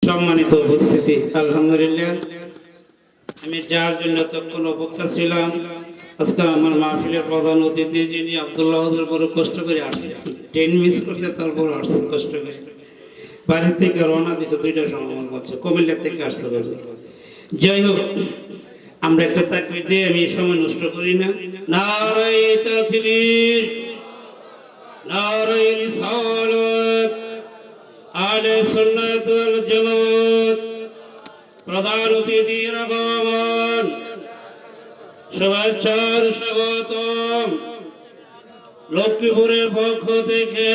সম্মানিত উপস্থিতি, আলহামদুলিল্লাহ, আমি যার জন্য তখন অপেক্ষা ছিলাম, আজকে আমার মাহফিলের প্রধান অতিথি যিনি আব্দুল্লাহ হুজুর বড় কষ্ট করে আসছে, ট্রেন মিস করছে, তারপর আসছে কষ্ট করে, বাড়ির থেকে রওনা দিচ্ছে 2টার সময় মনে করছে, কুমিল্লা থেকে আসছে। যাই হোক, আমরা একটা তাকবীর দিয়ে আমি এই সময় নষ্ট করি না। নারায়ে তাকবীর, নারায়ে রিসালাত, আহলে সুন্নাত ওয়াল জামাত, প্রধান অতিথির আগমন, শুভেচ্ছার স্বাগতম। লক্ষ্মীপুরের পক্ষ থেকে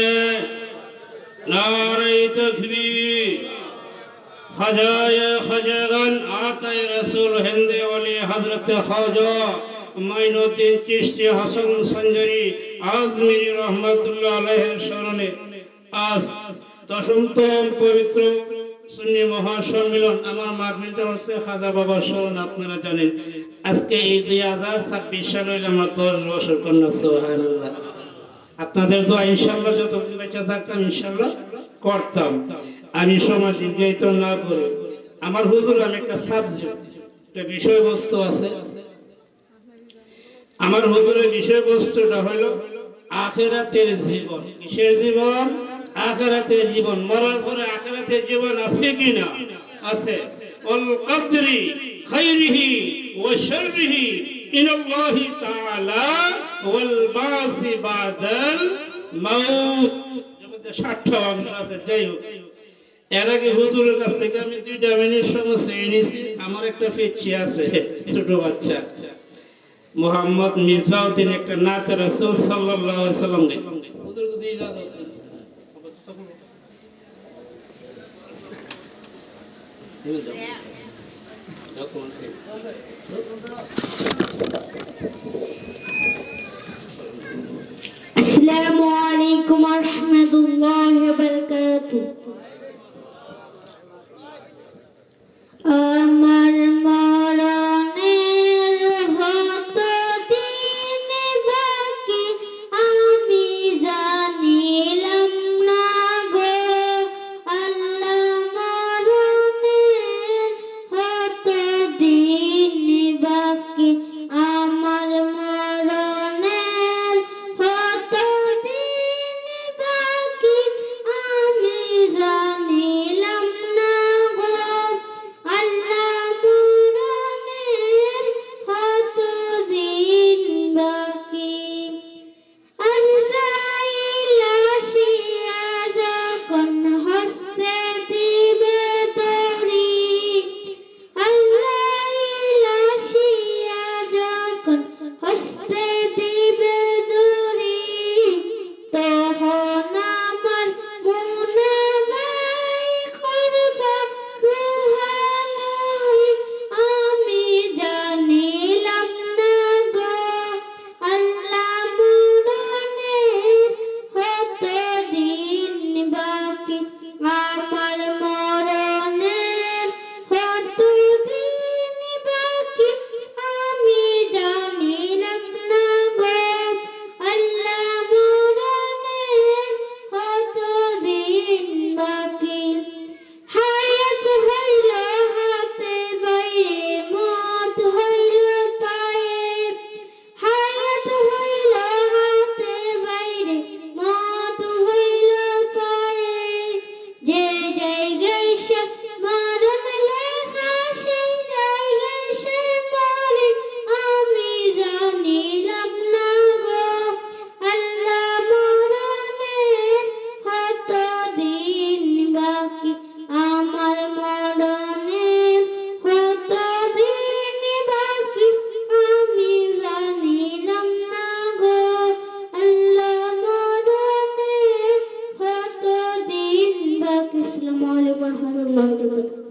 নারায়ে তাকবীর। খাজায়ে খাজাগান আতায়ে রাসূল হিন্দে ওয়ালি হযরত খাজা মাইনুদ্দিন চিশতি হাসান সঞ্জারি আজমিরি রহমাতুল্লাহ আলাইহির স্মরণে আজ 10তম পবিত্র সুন্নি মহাসম্মেলন। আমার মাহফিলটা হচ্ছে খাজা বাবার স্মরণ। আপনারা জানেন আজকে এই 2026 সালে আমরা 10 বছর কন্যা। সুবহানাল্লাহ। আপনাদের দোয়া ইনশাআল্লাহ যতদিন বেঁচে থাকতাম ইনশাআল্লাহ করতাম। আমি সমাজ দীর্ঘায়িত না করে আমার হুজুর আমি একটা সাবজেক্ট, একটা বিষয়বস্তু আছে। আমার হুজুরের বিষয়বস্তুটা হলো আখিরাতের জীবন। কিসের জীবন? আখিরাতের জীবন। মরার পরে আখিরাতের জীবন আছে কিনা? আছে। ওয়াল কদরি খাইরিহি ওয়া শাররিহি ইনাল্লাহি তাআলা ওয়াল বাসি বাদাল মাউত। যেমন 60টা অংশ আছে। যাই হোক, এর আগে হুজুরের কাছ থেকে আমি 2টা মিনিট সময় চেয়ে নিয়েছি। আমার একটা পিচ্চি আছে, ছোট বাচ্চা, মোহাম্মদ মিসবাউদ্দিন, একটা নাত রাসূল সাল্লাল্লাহু আলাইহি ওয়াসাল্লাম। হুজুর যদি ইজাজত দেন আসসালামু আলাইকুম ওয়া রাহমাতুল্লাহি ওয়া বারাকাতুহু। আমার মরণের হত দিন বাকি আমি জানিলাম না গো আল্লাহ, মরণের হত দিন বাকি আমার মরণের হত দিন বাকি আমি জানিলাম না গো আল্লাহ, মরণের হত দিন বাকি। আজরাইল আসিয়া যখন হস্তে দিবে দড়ি, আজরাইল আসিয়া যখন হস্তে দিবে দড়ি, তখন আমার মুনাবাই করবা রুহানুই আমি জানিলাম না গো আল্লাহ, মরণের হত দিন বাকি আমার মরণের হত দিন বাকি আমি জানিলাম না গো আল্লাহ, মরণের হত দিন বাকি। হায়াত হইল হাতে বাইরে, মত হইল পায়ে, হায়াত হইল হাতে বাইরে, মত হইল পায়ে, যে জায়গায় সে মরণ লেখা সেই জায়গায় সে মরে আমি জানিলাম না গো আল্লাহ, মরণের হত দিন বাকি আমার মরণের হত দিন বাকি আমি জানিলাম না গো আল্লাহ, মরণের হত দিন বাকি। আসসালামু আলাইকুম ওয়া রাহমাতুল্লাহি ওয়া বারাকাতুহু।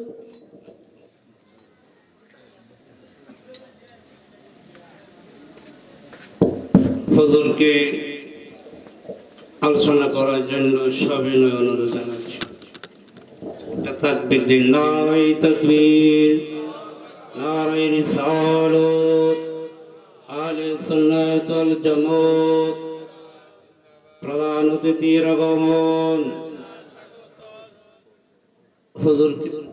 হুজুরকে আলোচনা করার জন্য সবিনয় অনুরোধ জানাচ্ছি। তাকবীর দিন, নারায়ে তাকবীর, নারায়ে রিসালাত, আহলে সুন্নাত ওয়াল জামাত, প্রধান অতিথির আগমন, হুজুর ঠিক আছে।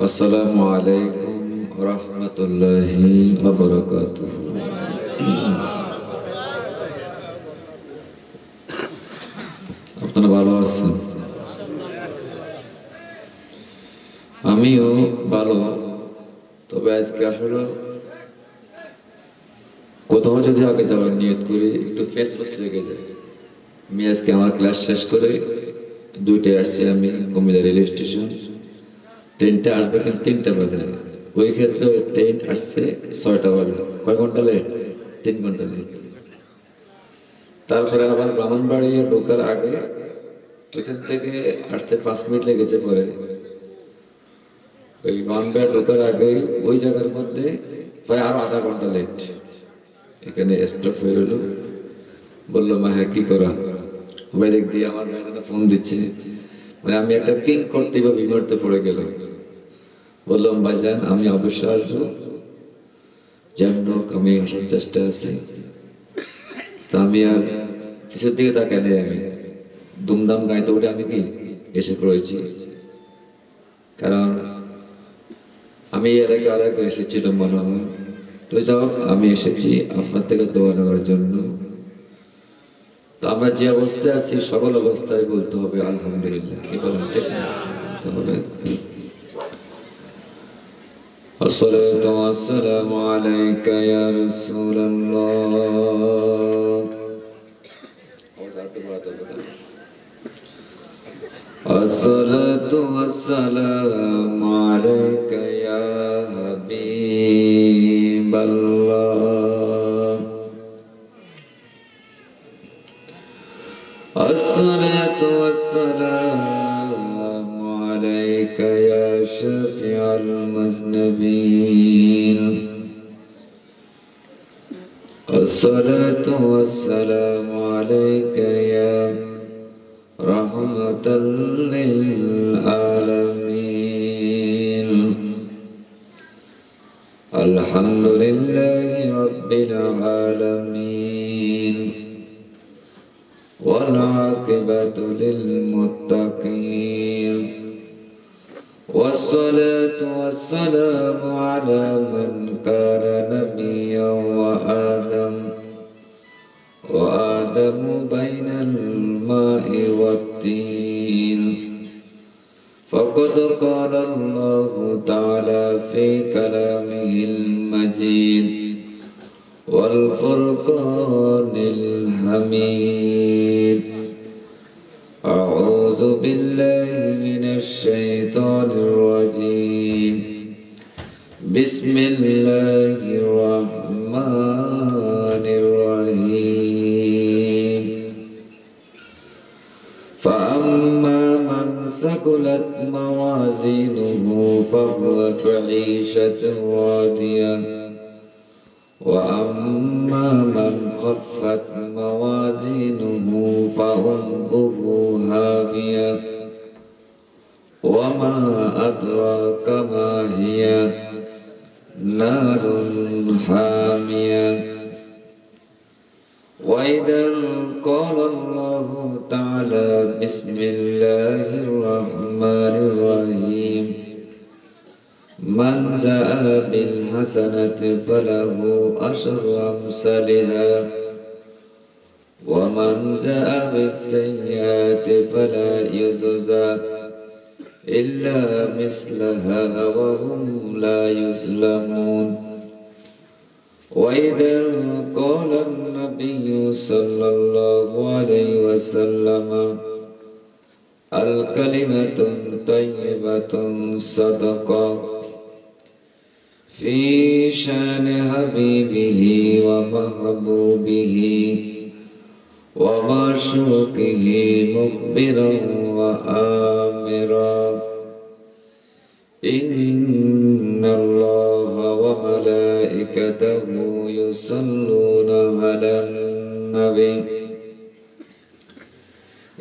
আসসালামু আলাইকুম ওয়া রাহমাতুল্লাহি ওয়া বারাকাতুহু। আপনারা ভালো আছেন? আমিও ভালো, তবে আজকে আসলে কোথাও যদি আগে যাওয়ার নিয়ত করি একটু ফেস লেগে যায়। আমি আজকে আমার ক্লাস শেষ করে 2টায় আসছি আমি কুমিল্লা রেলওয়ে স্টেশন। ট্রেনটা আসবে কিন্তু 3টা বাজে, ওই ক্ষেত্রে ওই ট্রেন আসছে 6টা বাজে। কয় ঘন্টা লেট? 3 ঘন্টা লেট। তারপরে আবার ব্রাহ্মণবাড়ি ঢোকার আগে ওইখান থেকে আসতে 5 মিনিট লেগেছে। পরে ওই ব্রাহ্মণবাড়ি ঢোকার আগে ওই জায়গার মধ্যে প্রায় আরো আধা ঘন্টা লেট। এখানে স্টপ হয়ে গেল। বললো মা হ্যাঁ কি করা, মোবাইল দিয়ে আমার ভাইজানা ফোন দিচ্ছে, মানে আমি একটা পিন করতে বা বিমারতে পড়ে গেলাম। বললাম ভাইজান আমি অবশ্যই আসবো, যেমন আমি আসার চেষ্টা আছি। তো আমি আর পিছের দিকে তাকাই নেই, আমি দুমদাম গাইতে উঠে আমি কি এসে পড়েছি। কারণ আমি এর আগে আর আগে এসেছিলাম মনে হয়। তো যাও আমি এসেছি আপনার থেকে দোয়া নেওয়ার জন্য। তো আমরা যে অবস্থায় আছি সকল অবস্থায় বলতে হবে আলহামদুলিল্লাহ। কি বলেন ঠিক না? তাহলে আসসালাতু ওয়াসসালামু আলাইকা ইয়া রাসূলুল্লাহ। আসসালাতু ওয়াসসালামু আলাইকা ইয়া হাবিবাল্লাহ। আসসালাতু ওয়াসসালামু আলাইকা ইয়া শাফিআল মুযনিবিন। আসসালাতু ওয়াসসালামু আলাইকা ইয়া রাহমাতাল লিল আলামিন। আলহামদুলিল্লাহি রাব্বিল আলামিন ওয়াল আকিবাতু লিল মুত্তাকিন। والصلاة والسلام على من كان نبيا وآدم بين الماء والطين. فقد قال الله تعالى في كلامه المجيد والفرقان الحميد. أعوذ بالله من الشيطان الرجيم. بسم الله الرحمن الرحيم. فأما من ثقلت موازينه فهو في عيشة راضية، وأما من خفت موازينه فأمه هاوية، وما أدراك ما هي نار حامية. وإذا قال الله تعالى بسم الله الرحمن الرحيم. من جاء بالحسنة فله أشر أمثالها، ومن جاء بالسيئة فلا يجزى إلا مثلها وهم لا يظلمون. وإذا قال النبي صلى الله عليه وسلم الكلمة طيبة صدقة في شان حبيبه ومحبوبه ومعشوقه مخبرا وآمرا إن الله وملائكته يصلون على النبي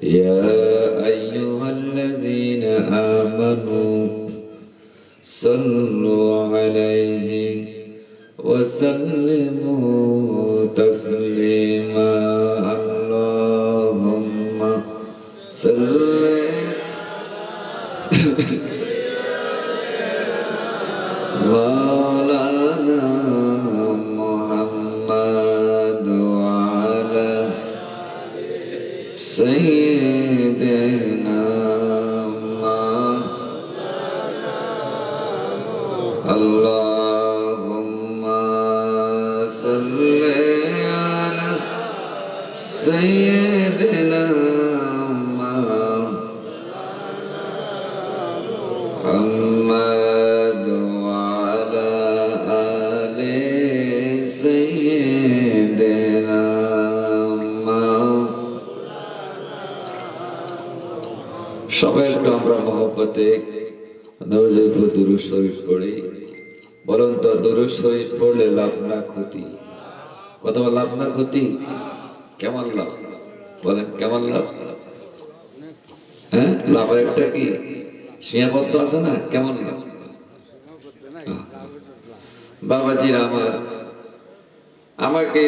يا أيها الذين آمنوا صلوا عليه وسلموا تسليما اللهم صل مولانا محمد وعلى سيدنا اللهم صل على سيدنا محمد وعلى آل سيدنا সবাই একটু আমরা মহব্বতে নওয়াজের দুরূদ শরীফ পড়ি। বলুন তো দুরূদ শরীফ পড়লে লাভ না ক্ষতি? কত লাভ না ক্ষতি? কেমন লাভ বলেন? কেমন লাভ? হ্যাঁ, লাভের একটা কি সীমাবদ্ধ আছে না? কেমন লাভ? বাবাজিরা আমাকে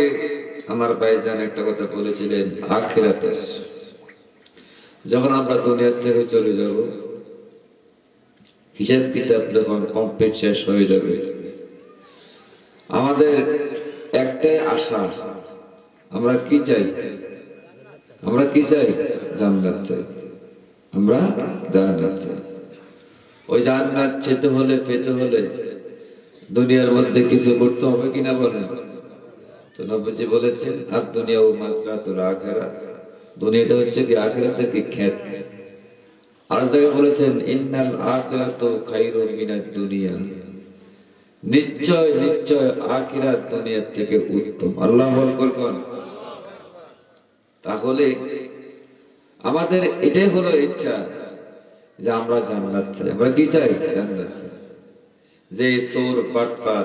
আমার ভাইজান একটা কথা বলেছিলেন, আখিরাতের যখন আমরা দুনিয়া থেকে চলে যাব, হিসাব কিতাব যখন কমপ্লিট শেষ হয়ে যাবে, আমাদের একটাই আশা, আমরা কি চাই? আমরা কি চাই? জান্নাত চাই। আমরা জান্নাত চাই। ওই জান্নাত পেতে হলে দুনিয়ার মধ্যে কিছু করতে হবে কিনা বলেন? তো নবীজি বলেছেন, আর দুনিয়া ও মাজরাতুল আখিরাহ, দুনিয়াটা হচ্ছে কি আখিরাতের কি ক্ষেত। আর জায়গায় বলেছেন, ইন্নাল আখিরাতু খায়রুম মিনাদ দুনিয়া, নিশ্চয় নিশ্চয় আখিরাত দুনিয়ার থেকে উত্তম। আল্লাহু আকবার কোন। তাহলে আমাদের এটাই হলো ইচ্ছা যে আমরা জান্নাত চাই। আমরা কি চাই? জান্নাত চাই। যে চোর, বাটপার,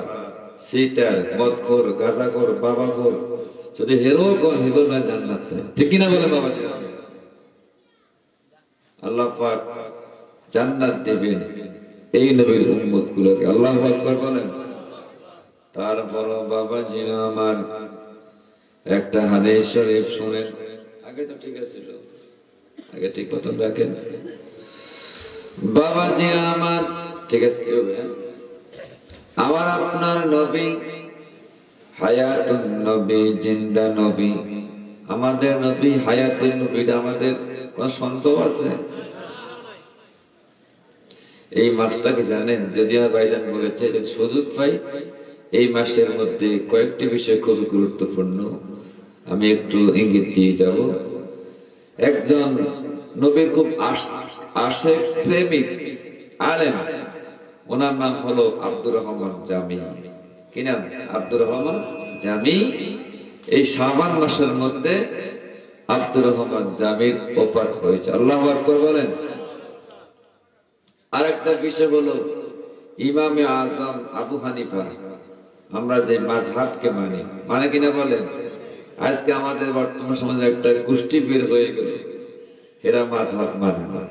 সিটার, মদখোর, গাঁজাখোর, বাবাখোর যদি হেরো কোন হেবো না জান্নাত চাই, ঠিক কিনা বলে বাবাজি? আল্লাহ পাক জান্নাত দিবেন এই নবীর উম্মত গুলোকে। আল্লাহু আকবার বলেন। তারপর বাবাজি আমার একটা হাদিস শরীফ শুনেন। আগে তো ঠিক আছিল, আগে ঠিক মতন রাখেন বাবাজি আমার, ঠিক আছে? আমার আপনার নবী হায়াতুন নবী, জিন্দা নবী। আমাদের নবী হায়াতুন নবীটা আমাদের কোন সন্দেহ আছে? এই মাসটা কি জানেন? যদি আমার ভাইজান বলেছে যদি সুযোগ পাই এই মাসের মধ্যে কয়েকটি বিষয় খুব গুরুত্বপূর্ণ, আমি একটু ইঙ্গিত দিয়ে যাব। একজন নবীর খুব আশেক, প্রেমিক, আলেম, ওনার নাম হলো আব্দুর রহমান জামি। কি নাম? আব্দুর রহমান জামি। এই শাবান মাসের মধ্যে আব্দুর রহমান জামির ওফাত হয়েছে। আল্লাহু আকবার বলেন। আরেকটা বিষয় হলো ইমামে আজম আবু হানিফা, আমরা যে মাযহাবকে মানি, মানে কিনা বলেন? আজকে আমাদের বর্তমান সমাজে একটা গোষ্ঠী বের হয়ে গেল, এরা মাযহাব মানে না,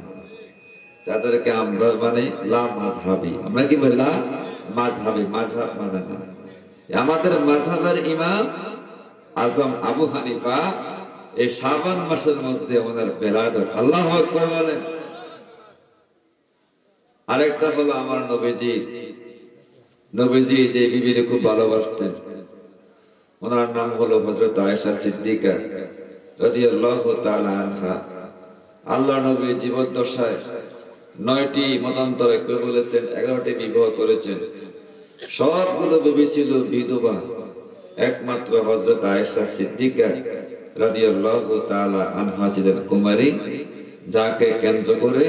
যাদেরকে আমরা মানে লা মাযহাবি। আমরা কি বলি? লা মাযহাবি, মাযহাব মানে না। আমাদের মাযহাবের ইমাম আজম আবু হানিফা এই শাবান মাসের মধ্যে ওনার বেলাদত। আল্লাহু আকবার বলেন। আরেকটা হলো আমার নবীজি যে বিবির খুব ভালোবাসতেন, ওনার নাম হলো হযরত আয়েশা সিদ্দিকা রাদিয়াল্লাহু তাআলা আনহা। আল্লাহ নবীর জীবদ্দশায় 9টি মতান্তরে, কেউ বলেছেন 11টি বিবাহ করেছেন। সবগুলো বিবি ছিল বিধবা, একমাত্র হযরত আয়েশা সিদ্দিকা রাদিয়াল্লাহু তাআলা আনহা ছিলেন কুমারী। যাকে কেন্দ্র করে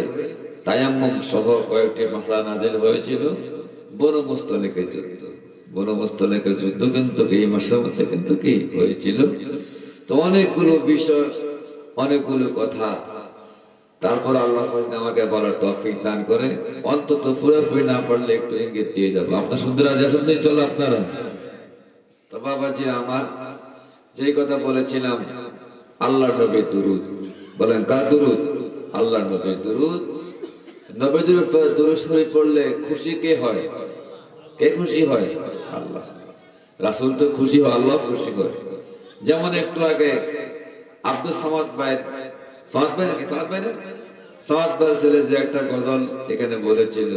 তায়াম্মুম সহ কয়েকটি মাসলা নাজিল হয়েছিল। বনু মুস্তালিকের যুদ্ধ, বনু মুস্তালিকের যুদ্ধ কিন্তু এই মাসের মধ্যে কিন্তু কি হয়েছিল। তো অনেকগুলো বিষয়, অনেকগুলো কথা, তারপর আল্লাহ আমাকে বলার তৌফিক দান করে। অন্তত পুরোপুরি না পারলে একটু ইঙ্গিত দিয়ে যাবো। আপনার সুন্দর আজ শুনতেই চলো আপনারা। তো বাবাজি আমার যে কথা বলেছিলাম, আল্লাহর নবীর দুরূদ, বলেন কার দুরূদ? আল্লাহর নবীর দুরূদ। নবীর উপর দুরূদ শরীফ পড়লে খুশি কে হয়? কে খুশি হয়? আল্লাহ। রাসূল তো খুশি হয়, আল্লাহ খুশি হয়। যেমন একটু আগে আব্দুল সামাদ ভাই, সামাদ ভাই নাকি সামাদ ভাই না, সামাদ ভাই ছেলে যে একটা গজল এখানে বলেছিল,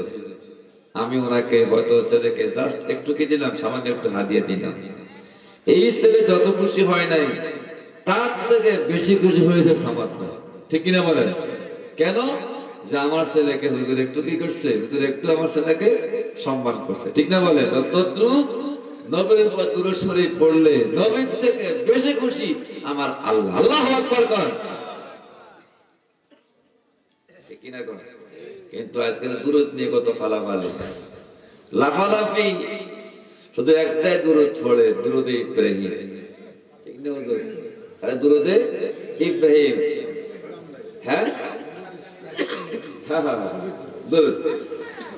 আমি ওনাকে হয়তো ছেলেকে জাস্ট একটু কি দিলাম, সামান্য একটু হাদিয়া দিলাম। এই ছেলে যত খুশি হয় নাই, তার থেকে বেশি খুশি হয়েছে সামাদ ভাই। ঠিক কিনা বলেন? কেন? যে আমার ছেলেকে হুজুর একটু কি করছে, হুজুর একটু আমার ছেলেকে সম্মান করছে। ঠিক না বলেন? তদ্রূপ নবীর উপর দুরূদ শরীফ পড়লে নবীর থেকে বেশি খুশি আমার আল্লাহ। আল্লাহু আকবার কর। ঠিক কিনা কর? কিন্তু আজকে দুরূদ নিয়ে কত ফালাফালি, লাফালাফি। শুধু একটাই দুরূদ পড়ে, দুরূদে ইব্রাহিম। ঠিক না হুজুর? আরে দুরূদে ইব্রাহিম, হ্যাঁ হ্যাঁ হ্যাঁ দুরূদ।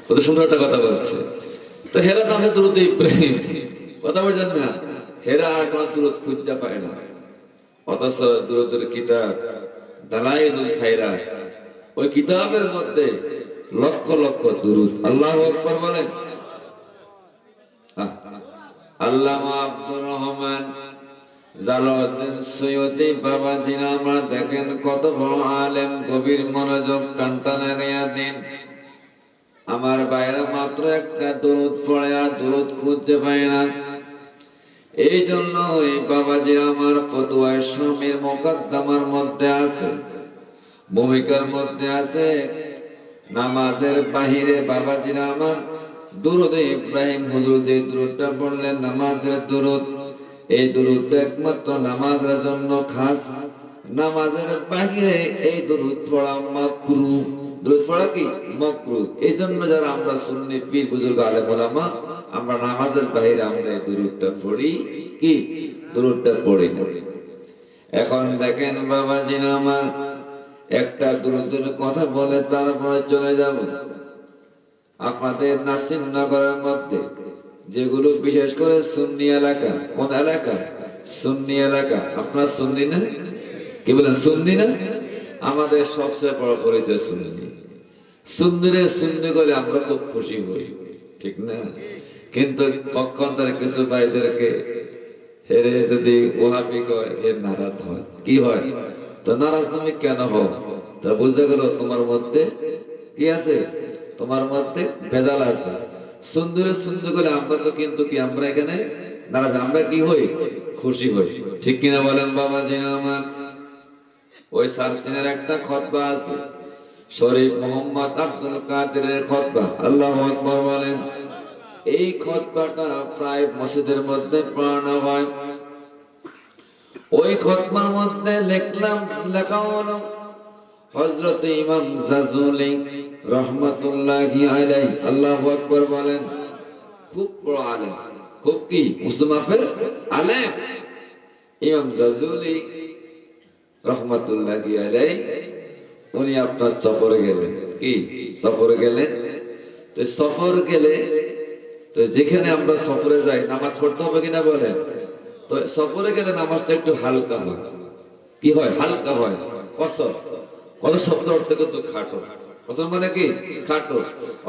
কত সুন্দর একটা কথা বলছে। তো হেরা নামে দুরূদে ইব্রাহিম, কথা বলছেন না? হেরা আর কোন দুরূদ খুঁজা পায় না, অথচ দুরূদের কিতাব দালাইলুল খায়রাত, ওই কিতাবের মধ্যে লক্ষ লক্ষ দুরূদ। আল্লাহু আকবার বলেন। আল্লামা আব্দুর রহমান জালালউদ্দিন সৈয়দী বাবাজি আমরা দেখেন কত বড় আলেম, গভীর মনোযোগ, কানটা লাগাইয়া দিন। আমার বাইরে মাত্র একটা দুরূদ পড়ে আর দুরূদ খুঁজে পায় না। এই জন্য এই বাবাজি আমার ফতোয়ায়ে শামির মুকদ্দমার মধ্যে আছে, ভূমিকার মধ্যে আছে, নামাজের বাহিরে বাবাজিরা আমার দুরূদে ইব্রাহিম হুজুর যে দুরূদটা পড়লেন নামাজের দুরূদ, এই দুরূদটা একমাত্র নামাজের জন্য খাস। নামাজের বাহিরে এই দুরূদ পড়া মাকরুহ। দুরূদ পড়া কি? মাকরুহ। এই জন্য যারা আমরা সুন্নি পীর বুজুর্গ আলেম ওলামা, আমরা নামাজের বাহিরে আমরা এই দুরূদটা পড়ি কি? দুরূদটা পড়ি না। এখন দেখেন বাবাজি আমার একটা দুরূদের কথা বলে তারপরে চলে যাব। আপনাদের নাসিরনগরের মধ্যে যেগুলো বিশেষ করে সুন্নি এলাকা, কোন এলাকা? সুন্নি এলাকা। আপনারা সুন্নি না? কি বলেন? সুন্নি না? আমাদের সবচেয়ে বড় পরিচয় সুন্নি। সুন্নিরে সুন্নি করে আমরা খুব খুশি হই, ঠিক না? কিন্তু পক্ষান্তরে কিছু ভাইদেরকে হেরে যদি ওহাবি কয়, এর নারাজ হয়। কি হয়? তো নারাজ তুমি কেন হও? তা বুঝতে গেল তোমার মধ্যে কি আছে? তোমার মধ্যে ভেজাল আছে। সুন্দরে সুন্দর করে আমরা তো কিন্তু কি আমরা এখানে নারাজ, আমরা কি হই? খুশি হই। ঠিক কিনা বলেন বাবাজি আমার? ওই সারসিনের একটা খুতবা আছে, শরীফ মোহাম্মদ আব্দুল কাদেরের খুতবা। আল্লাহু আকবার বলেন। এই খুতবাটা প্রায় মসজিদের মধ্যে পড়ানো হয়। ওই খুতবার মধ্যে লেখা হলো হযরত ইমাম জাজুলি রাহমাতুল্লাহি আলাইহি, আল্লাহু আকবার বলেন, খুব বড় আলেম, খুব কি মুসলিমের আলেম ইমাম জাজুলি রাহমাতুল্লাহি আলাইহি। উনি আপনার সফরে গেলেন। কি সফরে গেলেন? তো সফর গেলে তো যেখানে আমরা সফরে যাই নামাজ পড়তে হবে কিনা বলেন? তো সফরে গেলে নামাজটা একটু হালকা হয়। কি হয়? হালকা হয়। কসর, কত শব্দ অর্থ কিন্তু খাটো। কসর মানে কি? খাটো।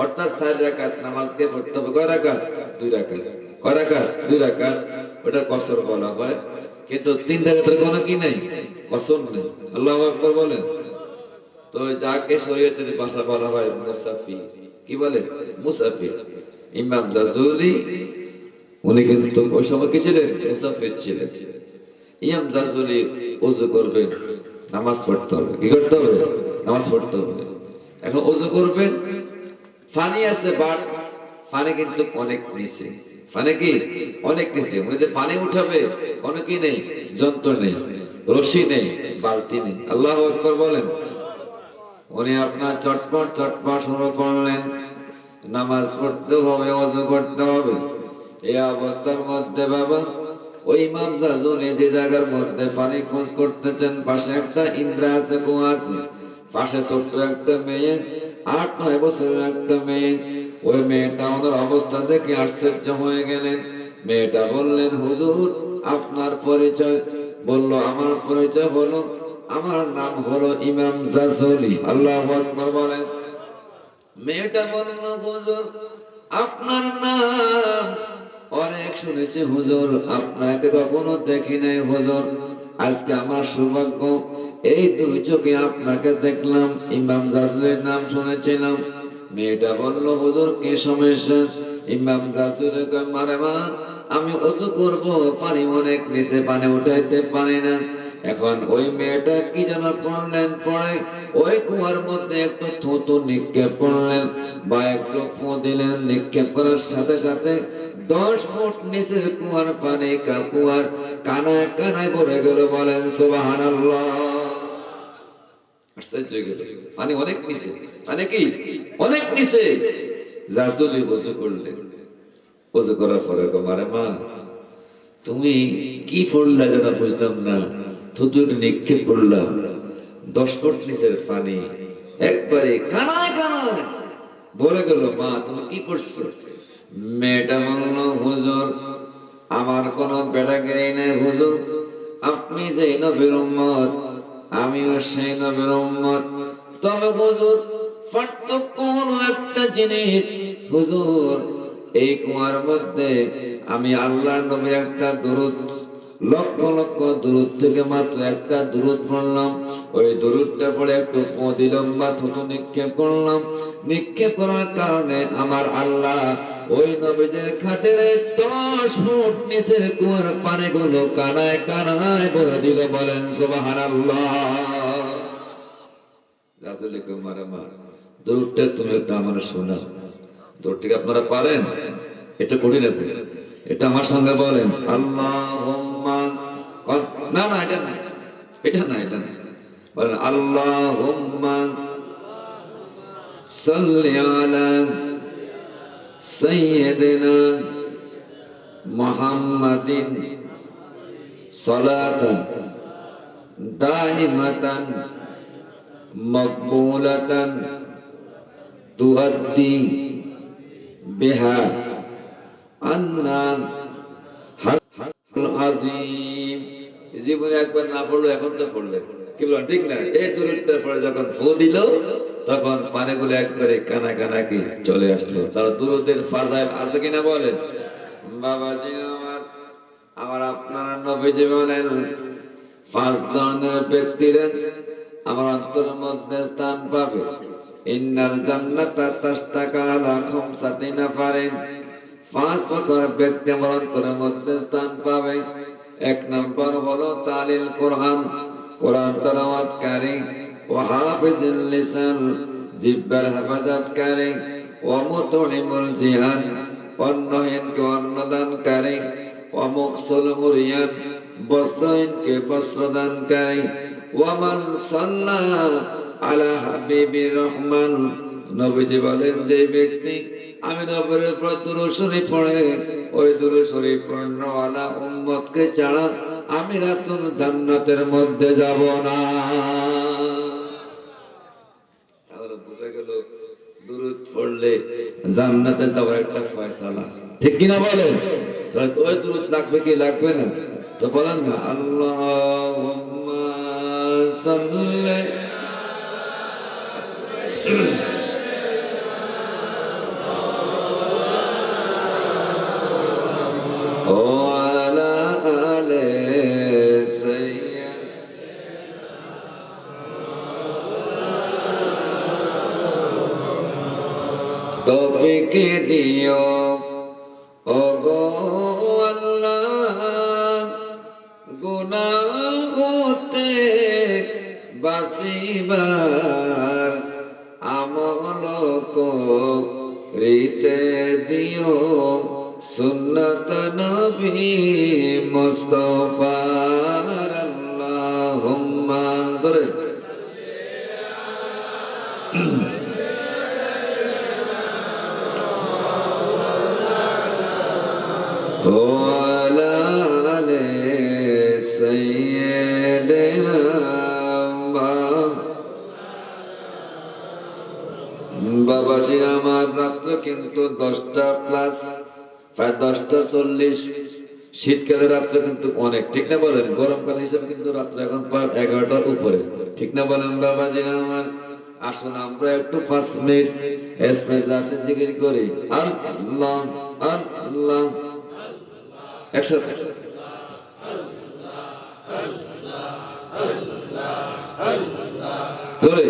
অর্থাৎ 4 রাকাত নামাজকে পড়তে হবে। কয় রাকাত? 2 রাকাত। কয় রাকাত? 2 রাকাত। ওটা কসর বলা হয়। কিন্তু 3 রাকাতের কোনো কি নাই, কসর নেই। আল্লাহু আকবার বলেন। তো যাকে শরীয়তের ভাষা বলা হয় মুসাফির। কি বলে? মুসাফির। ইমাম জাজুলি উনি কিন্তু ওই সময় কি ছিলেন? মুসাফির ছিলেন। ইমাম জাজুলি ওযু করবেন, নামাজ পড়তে হবে। কি করতে হবে? নামাজ পড়তে হবে। এখন ওযু করবেন, পানি আছে, বাট পানি কিন্তু অনেক নিচে। পানি কি? অনেক নিচে। উনি যে পানি উঠাবে কোনো কি নেই, যন্ত্র নেই, রশি নেই, বালতি নেই। আল্লাহু আকবার বলেন। উনি আপনার চটপট চটপট শুরু করলেন, নামাজ পড়তে হবে, ওযু করতে হবে। এই অবস্থার মধ্যে বাবা ওই ইমাম জাজুনি যে জায়গার মধ্যে পানি খোঁজ করতেছেন, পাশে একটা ইন্দ্রা আছে, কুয়া আছে, পাশে ছোট্ট একটা মেয়ে, 8-9 বছরের একটা মেয়ে। ওই মেয়েটা ওনার অবস্থা দেখে আশ্চর্য হয়ে গেলেন। মেয়েটা বললেন, হুজুর আপনার পরিচয়? বলল, আমার পরিচয় হলো, আমার নাম হলো ইমাম জাজুলি। আল্লাহু আকবার বলেন। মেয়েটা বলল, হুজুর আপনার নাম অনেক শুনেছি হুজুর, আপনাকে কখনো দেখি নাই হুজুর, আজকে আমার সৌভাগ্য, এই 2 চোখে আপনাকে দেখলাম, ইমাম জাজুলির নাম শুনেছিলাম। মেয়েটা বলল, হুজুর কি সমস্যা? ইমাম জাজুলি কয়, মারে মা, আমি ওযু করব, পানি অনেক নিচে, পানি উঠাইতে পারি না। এখন ওই মেয়েটা কি যেন করলেন, পরে ওই কুয়ার মধ্যে একটু থুতু নিক্ষেপ করলেন বা একটু ফু দিলেন, নিক্ষেপ করার সাথে সাথে 10 ফুট নিচের কুয়ার পানি কুয়ার কানায় কানায় ভরে গেল। বলেন সুবহানাল্লাহ। আশ্চর্য গেল, পানি অনেক নিচে, মানে কি অনেক নিচে। জাজুলি ওযু করলেন, ওযু করার পরে মারে মা, তুমি কি পড়লা যেন বুঝলাম না, থুতু নিক্ষেপ করলা, 10 ফুট নিচের পানি একবারে কানায় কানায় ভরে গেল, মা তুমি কি পড়ছো? মেয়েটা বলল, হুজুর আমার কোনো বেটাগিরি নেই হুজুর, আপনি যে নবীর উম্মত, আমিও সেই নবীর উম্মত, তবে হুজুর পার্থক্য হলো একটা জিনিস, হুজুর এই কুয়ার মধ্যে আমি আল্লাহর নবী একটা দুরূদ, লক্ষ লক্ষ দুরূদ থেকে মাত্র একটা দুরূদ পড়লাম, ওই দুরূদটা পড়ে একটু ফু দিলাম বা থুতু নিক্ষেপ করলাম, নিক্ষেপ করার কারণে আমার আল্লাহ ওই নবীদের খাতিরে 10 ফুট নিচের কুয়ার পানিগুলো কানায় কানায় ভরে দিল। বলেন সুবহানাল্লাহ। রাসূলের কুমারে মা, দুরূদটা তুমি একটু আমার শোনাও। দুরূদটি আপনারা পারেন? এটা কঠিন আছে, এটা আমার সঙ্গে বলেন। আল্লাহুম্মা, না না এটা না, এটা না, এটা না, বলেন আল্লাহুম্মা সাল্লি আলা সাইয়্যিদিনা মুহাম্মাদিন সালাতান দাইমাতান মাকবুলাতান তুআদ্দি বিহা আন্না হাক্কুল আযীম। জীবনে একবার না পড়লো, এখন তো পড়লে, কি বলেন ঠিক না? এই দুরূদটা পড়ে যখন ফু দিল, তখন পানিগুলো একবারে কানা কানা কি চলে আসলো। তার দুরূদের ফাজাইল আছে কিনা বলেন? বাবাজি আমার, আমার আপনার নবীজি বলেন, 5 ধরনের ব্যক্তিরা আমার অন্তরের মধ্যে স্থান পাবে। ইন্নাল জান্নাতা তাশতাকা আলা খামসাতি নাফারিন, 5 প্রকার ব্যক্তি আমার অন্তরের মধ্যে স্থান পাবে। 1 নম্বর হলো তালিল কোরআন, কোরআন তেলাওয়াতকারী, ওয়া হাফিজুল লিসান, জিহ্বার হেফাজতকারী, ওয়া মুতঈমুল জিহাদ, অন্নহীনকে অন্নদানকারী, ওয়া মুকসুল হুরিয়ান, বস্ত্রহীনকে বস্ত্রদানকারী, ওয়া মান সাল্লা আলা হাবিবির রহমান। নবীজি বলেন, যে ব্যক্তি আমি নবীর উপর দুরূদ শরীফ পড়ে, ওই দুরূদ শরীফ পড়নেওয়ালা উম্মতকে ছাড়া আমি রাসূল জান্নাতের মধ্যে যাব না। তাহলে বুঝা গেল দুরূদ পড়লে জান্নাতে যাওয়ার একটা ফয়সালা, ঠিক কিনা বলেন? তাহলে ওই দুরূদ লাগবে কি লাগবে না? তো বলেন না, আল্লাহুম্মা সাল্লি وعلى آل سيدنا তৌফিক দিও ওগো আল্লাহ, গুনাহ হতে বাঁচিবার আমল করিতে দিও, সুন্নত নবী মুস্তাফার। আল্লাহুম্মা وعلى آل سيدنا বাবাজি আমার রাত্র কিন্তু 10টা প্লাস, প্রায় 10টা 40। শীতকালে রাত্র কিন্তু অনেক, ঠিক না বলেন? গরমকাল হিসেবে কিন্তু রাত্র এখন প্রায় 11টার উপরে, ঠিক না বলেন বাবাজি আমার? আসুন আমরা একটু 5 মিনিট জাতে জিকির করি আল্লাহ আল্লাহ একসাথে। ধরে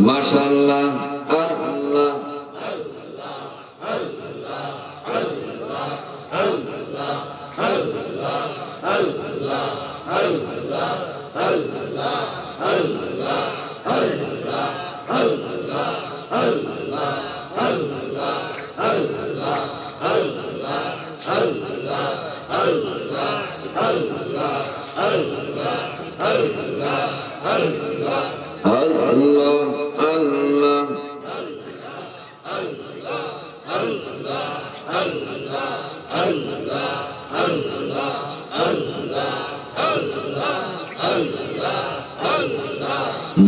মাশাআল্লাহ আল্লাহ আল্লাহ আল্লাহ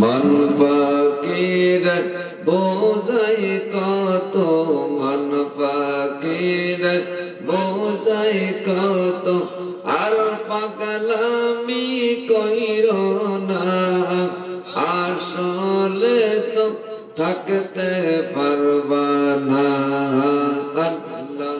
মন ফাকির বোঝাই কত, মন ফাকির বোঝাই কত, আর পাগলামি কইর না, আসলে তো থাকতে পারবা না। আল্লাহ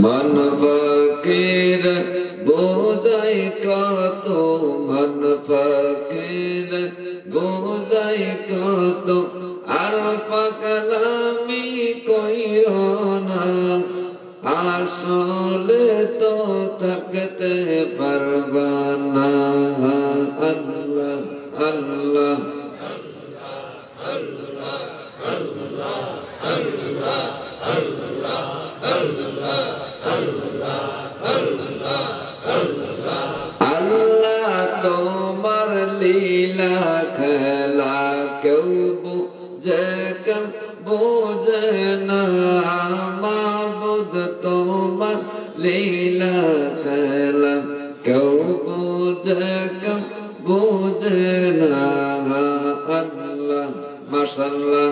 মন ফকির বোঝাই কত, মন ফকির বোঝাই কত, আর পাগলামি কইর না, আসলে তো থাকতে পারবা না। আল্লাহ আল্লাহ আল্লাহ তোমার লীলা খেলা কেউ বুঝে কেউ বোঝে না, মাবুদ তোমার লীলা খেলা কেউ বুঝে কেউ বোঝে না। আল্লাহ মাশাআল্লাহ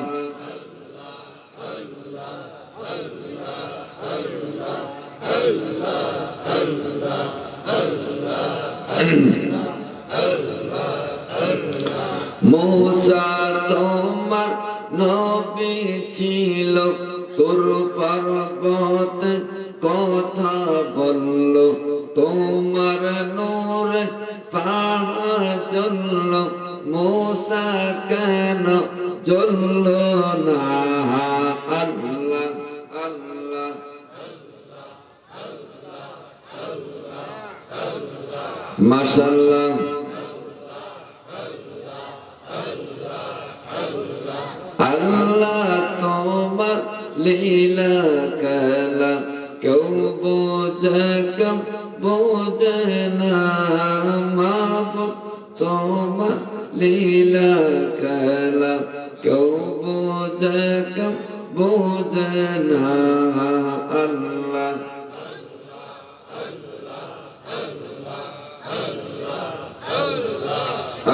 মূসা তোমার নবী ছিল, তোর পর্বতে কথা বলল, তোমার নূরে পাহাড় জ্বলল, মূসা কেন জ্বলল না? আল্লাহ আল্লাহ মাশাআল্লাহ আল্লাহ তোমার লীলা খেলা কেউ বোঝে কেউ বোঝে না, মাবুদ তোমার লীলা খেলা কেউ বোঝে কেউ বোঝে না। আল্লাহ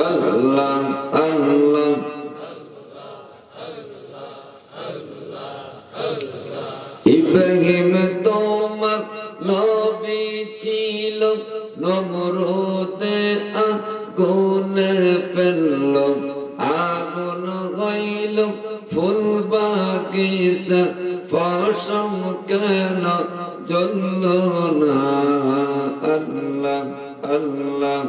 আল্লাহ আল্লাহ ইব্রাহিম তোমার নবী ছিল, নমরুদে আগুনে ফেলল, আগুন হইল ফুল বাগিচা, ফসম কেন জ্বলল না? আল্লাহ আল্লাহ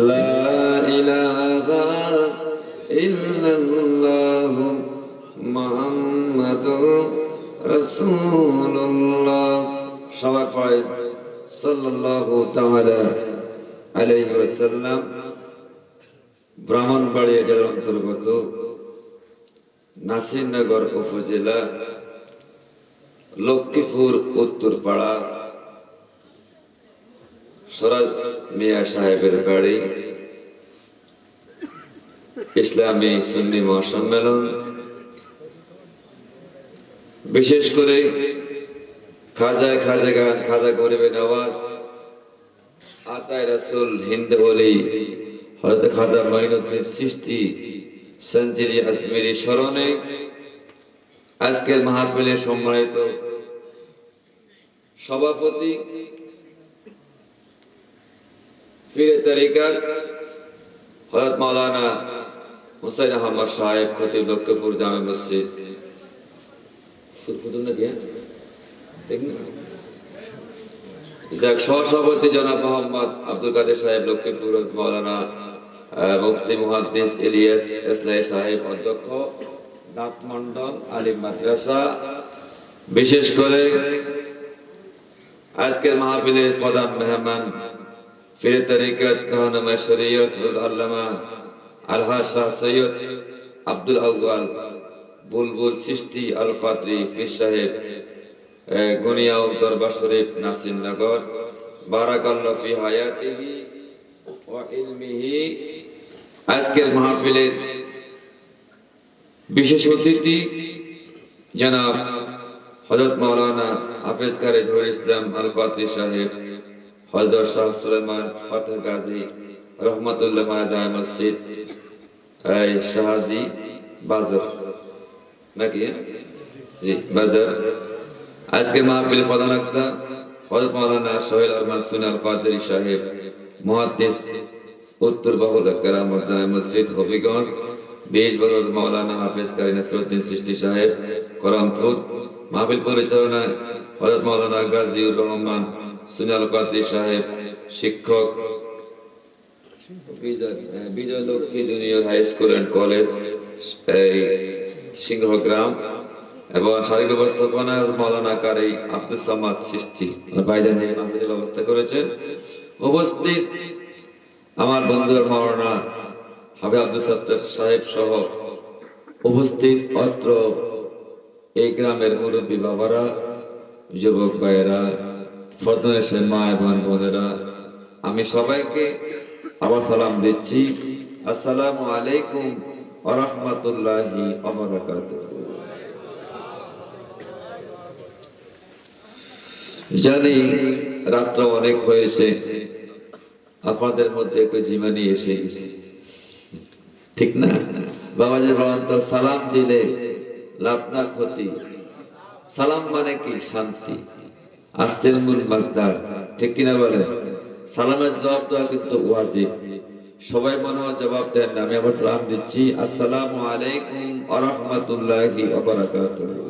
লা ইলাহা ইল্লাল্লাহ মুহাম্মাদুর রাসূলুল্লাহ। সবাই পড়ে সাল্লাল্লাহু তাআলা আলাইহি ওয়াসাল্লাম ব্রাহ্মণবাড়িয়া জেলার অন্তর্গত নাসিরনগর উপজেলা লক্ষ্মীপুর উত্তরপাড়া সরাজ মিয়া সাহেবের বাড়ি ইসলামী সুন্নি মহাসম্মেলন, বিশেষ করে খাজা গরিবে নওয়াজ আতায় রাসূল হিন্দ ওলি হযরত খাজা মাইনুদ্দিন চিশতি সঞ্জিরি আজমিরি স্মরণে আজকের মাহফিলের সম্মানিত সভাপতি পীরে তরিকাত হযরত মাওলানা হুসাইন আহমদ সাহেব খতিব লক্ষ্মীপুর জামে মসজিদ সহসভাপতি জনাব মোহাম্মদ আব্দুল কাদের সাহেব লক্ষ্মীপুর, মাওলানা মুফতি মুহাদ্দিস ইলিয়াস ইসলাহি সাহেব অধ্যক্ষ দাঁত মন্ডল আলিম মাদ্রাসা, বিশেষ করে আজকের মাহফিলের প্রধান মেহমান পীরে তরিকত কাহনুমা শরীয়ত আল্লামা আলহাজ শাহ সৈয়দ আব্দুল আউয়াল বুলবুল চিশতি আল কাদরি পীর সাহেব গুনিয়াও দরবার শরীফ নাসিরনগর, বারাকাল্লাহু ফি হায়াতিহি ওয়া ইলমিহি। আজকের মাহফিলের বিশেষ অতিথি জনাব হযরত মাওলানা হাফেজ কারি জহুরুল ইসলাম আল কাদরি সাহেব, হযরত শাহ সুলাইমান ফাতেহ গাজী রহমাতুল্লাহ জামে মসজিদ শাহাজি বাজার নাকি জি বাজার। আজকে মাহফিল প্রধান বক্তা হযরত মাওলানা সোহেল আরমান সুন্নি আল কাদরি সাহেব মুহাদ্দিস উত্তর বাহুল কেরামত জামে মসজিদ হবিগঞ্জ, 20 বছর মাওলানা হাফেজ কারি নাসিরউদ্দিন চিশতি সাহেব করমপুর। মাহফিল পরিচালনায় হযরত মাওলানা গাজীউর রহমান সুন্নি আল কাদরি সাহেব শিক্ষক, Bijoy Lakshmi junior high school and college Singhagram, এবং শারীরিক ব্যবস্থাপনা মাওলানা কারি আব্দুল সামাদ চিশতি ভাইজান ব্যবস্থা করেছেন। উপস্থিত আমার বন্ধু মাওলানা হাবিব আব্দুল সত্তার সাহেব সহ উপস্থিত অত্র এই গ্রামের মুরব্বী বাবারা, যুবক ভাইয়েরা, ফরদানের মা এবং বোনেরা, আমি সবাইকে আবার সালাম দিচ্ছি। আসসালামু আলাইকুম ওয়া রাহমাতুল্লাহি ওয়া বারাকাতুহু। জানি রাত্র অনেক হয়েছে, আপনাদের মধ্যে একটু জিমানি এসে গেছে, ঠিক না? বাবাজি বলেন তো, সালাম দিলে লাভ না ক্ষতি। সালাম মানে কি? শান্তি, আস্তের মূল মাজদার, ঠিক কিনা বলেন? সালামের জবাব দেওয়া কিন্তু ওয়াজিব। সবাই মনে হয় জবাব দেন না। আমি আবার সালাম দিচ্ছি, আসসালামু আলাইকুম ওয়া রাহমাতুল্লাহি ওয়া বারাকাতুহু।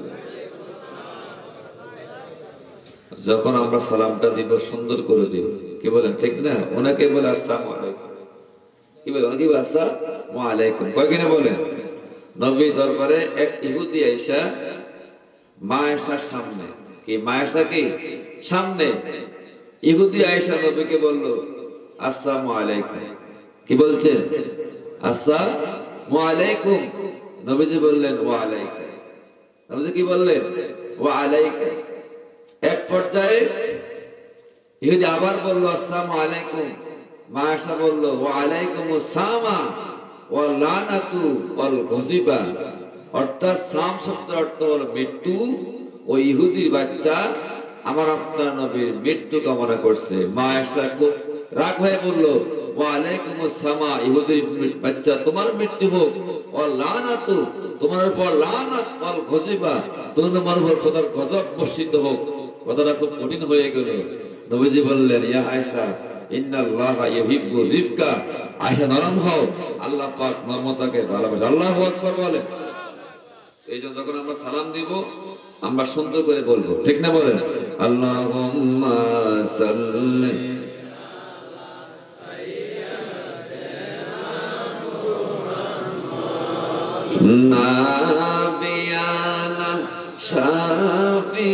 যখন আমরা সালামটা দিব সুন্দর করে দিব, কি বলেন, ঠিক না? ওনাকে বলে আসসালামু আলাইকুম, কি বলে? ওনাকে বলে আসসালামু আলাইকুম, কয় কিনা বলেন? নবী দরবারে এক ইহুদি আয়েশা মা আয়েশার সামনে, কি মা আয়েশা কি সামনে, ইহুদি আয়েশা নবীকে বলল আসসালামু আলাইকুম। কি বলছেন? আসসালামু আলাইকুম। নবীজি বললেন ওয়া আলাইকা। নবীজি কি বললেন? ওয়া আলাইকা। এক পর্যায়ে ইহুদি আবার বলল আসসালামু আলাইকুম। মা আয়েশা বলল ওয়া আলাইকুমুস সালামা ওয়া লানাতু ওয়াল গজিবা। অর্থাৎ সাম শব্দের অর্থ হলো মৃত্যু। ওই ইহুদির বাচ্চা আমার আপনার নবীর মৃত্যু কামনা করছে। মা আয়েশা খুব রাগ হয়ে বলল ওয়া আলাইকুমুস সামা, ইহুদির বাচ্চা তোমার মৃত্যু হোক, ওয়া লানাতু তোমার উপর লানাত, ওয়াল গজিবা তোমার উপর খোদার গজব বর্ষিত হোক। কথাটা খুব কঠিন হয়ে গেল। নবীজি বললেন ইয়া আয়েশা ইন্নাল্লাহা ইউহিব্বু রিফকা। আয়েশা নরম হও, আল্লাহ পাক নরমতাকে ভালোবাসে। আল্লাহু আকবার বলেন। এইজন্য যখন আমরা সালাম দিব আমরা সুন্দর করে বলবো, ঠিক না বলেন? আল্লাহুম্মা সাল্লি নাবিয়ানা শাফি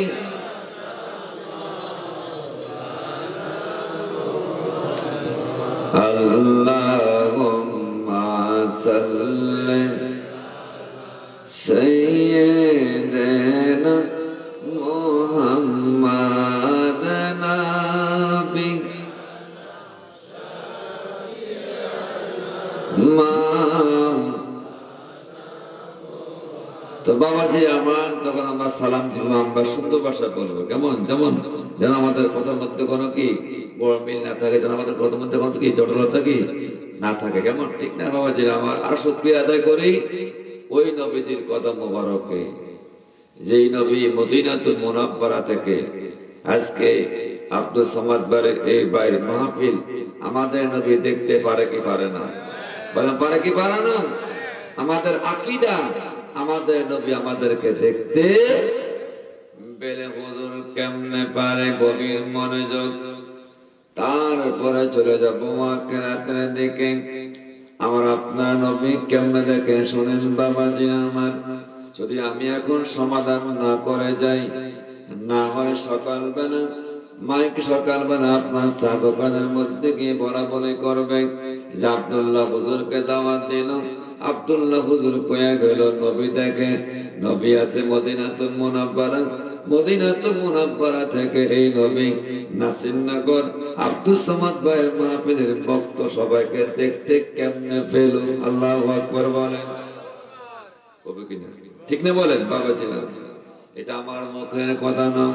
আল্লাহুম্মা সাল্লি সাইয়্যিদিনা মুহাম্মাদ নাবি মা। তো বাবাজি আমার যখন আমরা সালাম দিব আমরা সুন্দর ভাষায় বলবো, কেমন? যেমন যেন আমাদের কথার মধ্যে কোনো কি বড় মিল না থাকে, যেন আমাদের কথার মধ্যে কোনো কি জটিলতা কি না থাকে, কেমন? ঠিক না বাবাজি আমার? আর শুকরিয়া আদায় করি ওই নবীজির কদম মোবারকে, যেই নবী মদিনাতুল মুনাওয়ারা থেকে আজকে আব্দুল সামাদ বাড়ির এই বাইরের মাহফিল আমাদের নবী দেখতে পারে কি পারে না? বলেন পারে কি পারে না? আমাদের আকীদা, আমাদের নবী আমাদেরকে দেখতে পেলে হুজুর কেমনে পারে? গভীর মনোযোগ। তারপরে চলে যাবো আখিরাতের দিকে। আমার আপনার নবী কেমনে দেখে শুনেন বাবাজি আমার। যদি আমি এখন সমাধান না করে যাই, না হয় সকালবেলা মাইক সকালবেলা আপনার চা দোকানের মধ্যে গিয়ে বলা বলি করবে যে আব্দুল্লাহ হুজুরকে দাওয়াত দিল, আব্দুল্লাহ হুজুর কয়া গেল নবী দেখে। নবী আছে মদিনাতুল মুনাওয়ারা, মদিনাতুল মুনাওয়ারা থেকে এই নবী নাসিরনগর আব্দুল সামাদ ভাইয়ের মাহফিলের ভক্ত সবাইকে দেখতে কেমনে পেল? আল্লাহু আকবার বলেন। কবে কিনা ঠিক না বলেন বাবাজি? এটা আমার মুখের কথা না।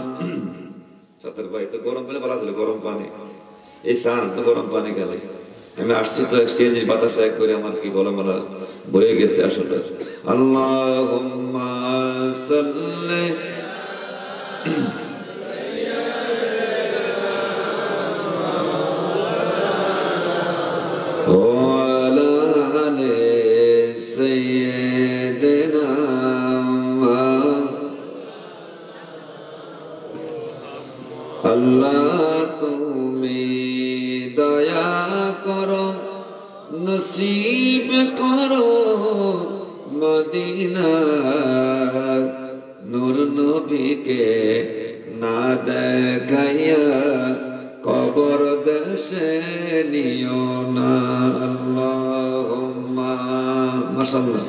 ছাত্র ভাই একটু গরম পেলে বলা ছিল গরম পানি, এই সান তো গরম পানি গেলে আমি আসছি তো এক্সচেঞ্জের বাতাস এক করে আমার কি গলা মালা বয়ে গেছে আসলে। আল্লাহুম্মা সাল্লি ওয়ালা আলি সাইয়্যিদিনা। আল্লাহ তুমি দয়া করো, নসিব করো মদিনা। নূর নবীকে না দেখাইয়া কবর দেশে নিও না। আল্লাহুম্মা মাশাআল্লাহ।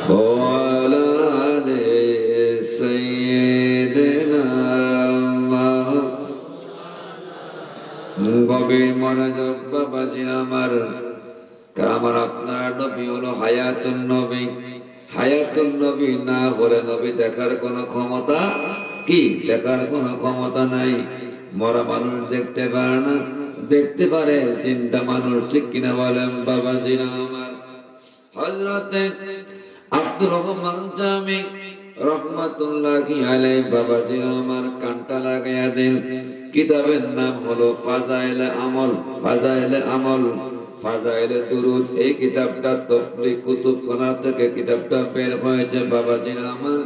ওয়ালা আলি সাইয়্যিদিনা। গভীর মনোযোগ বাবাজি আমার। আমার আপনার নবী হলো হায়াতুন নবী। হায়াতুন নবী না হলে নবী দেখার কোনো ক্ষমতা কি? দেখার কোনো ক্ষমতা নাই। মরা মানুষ দেখতে পারে না, দেখতে পারে চিন্তা মানুষ, ঠিক কিনা বলেন বাবাজি আমার? হযরতে আব্দুর রহমান জামি রহমাতুল্লাহি আলাইহি বাবাজি আমার কানটা লাগাইয়া দেন। কিতাবের নাম হলো ফাজাইলে আমল। ফাজাইলে আমল, ফাজাইলে দুরুদ। এই কিতাবটা তবলিগ কুতুবখানা থেকে কিতাবটা বের হয়েছে বাবাজি আমার।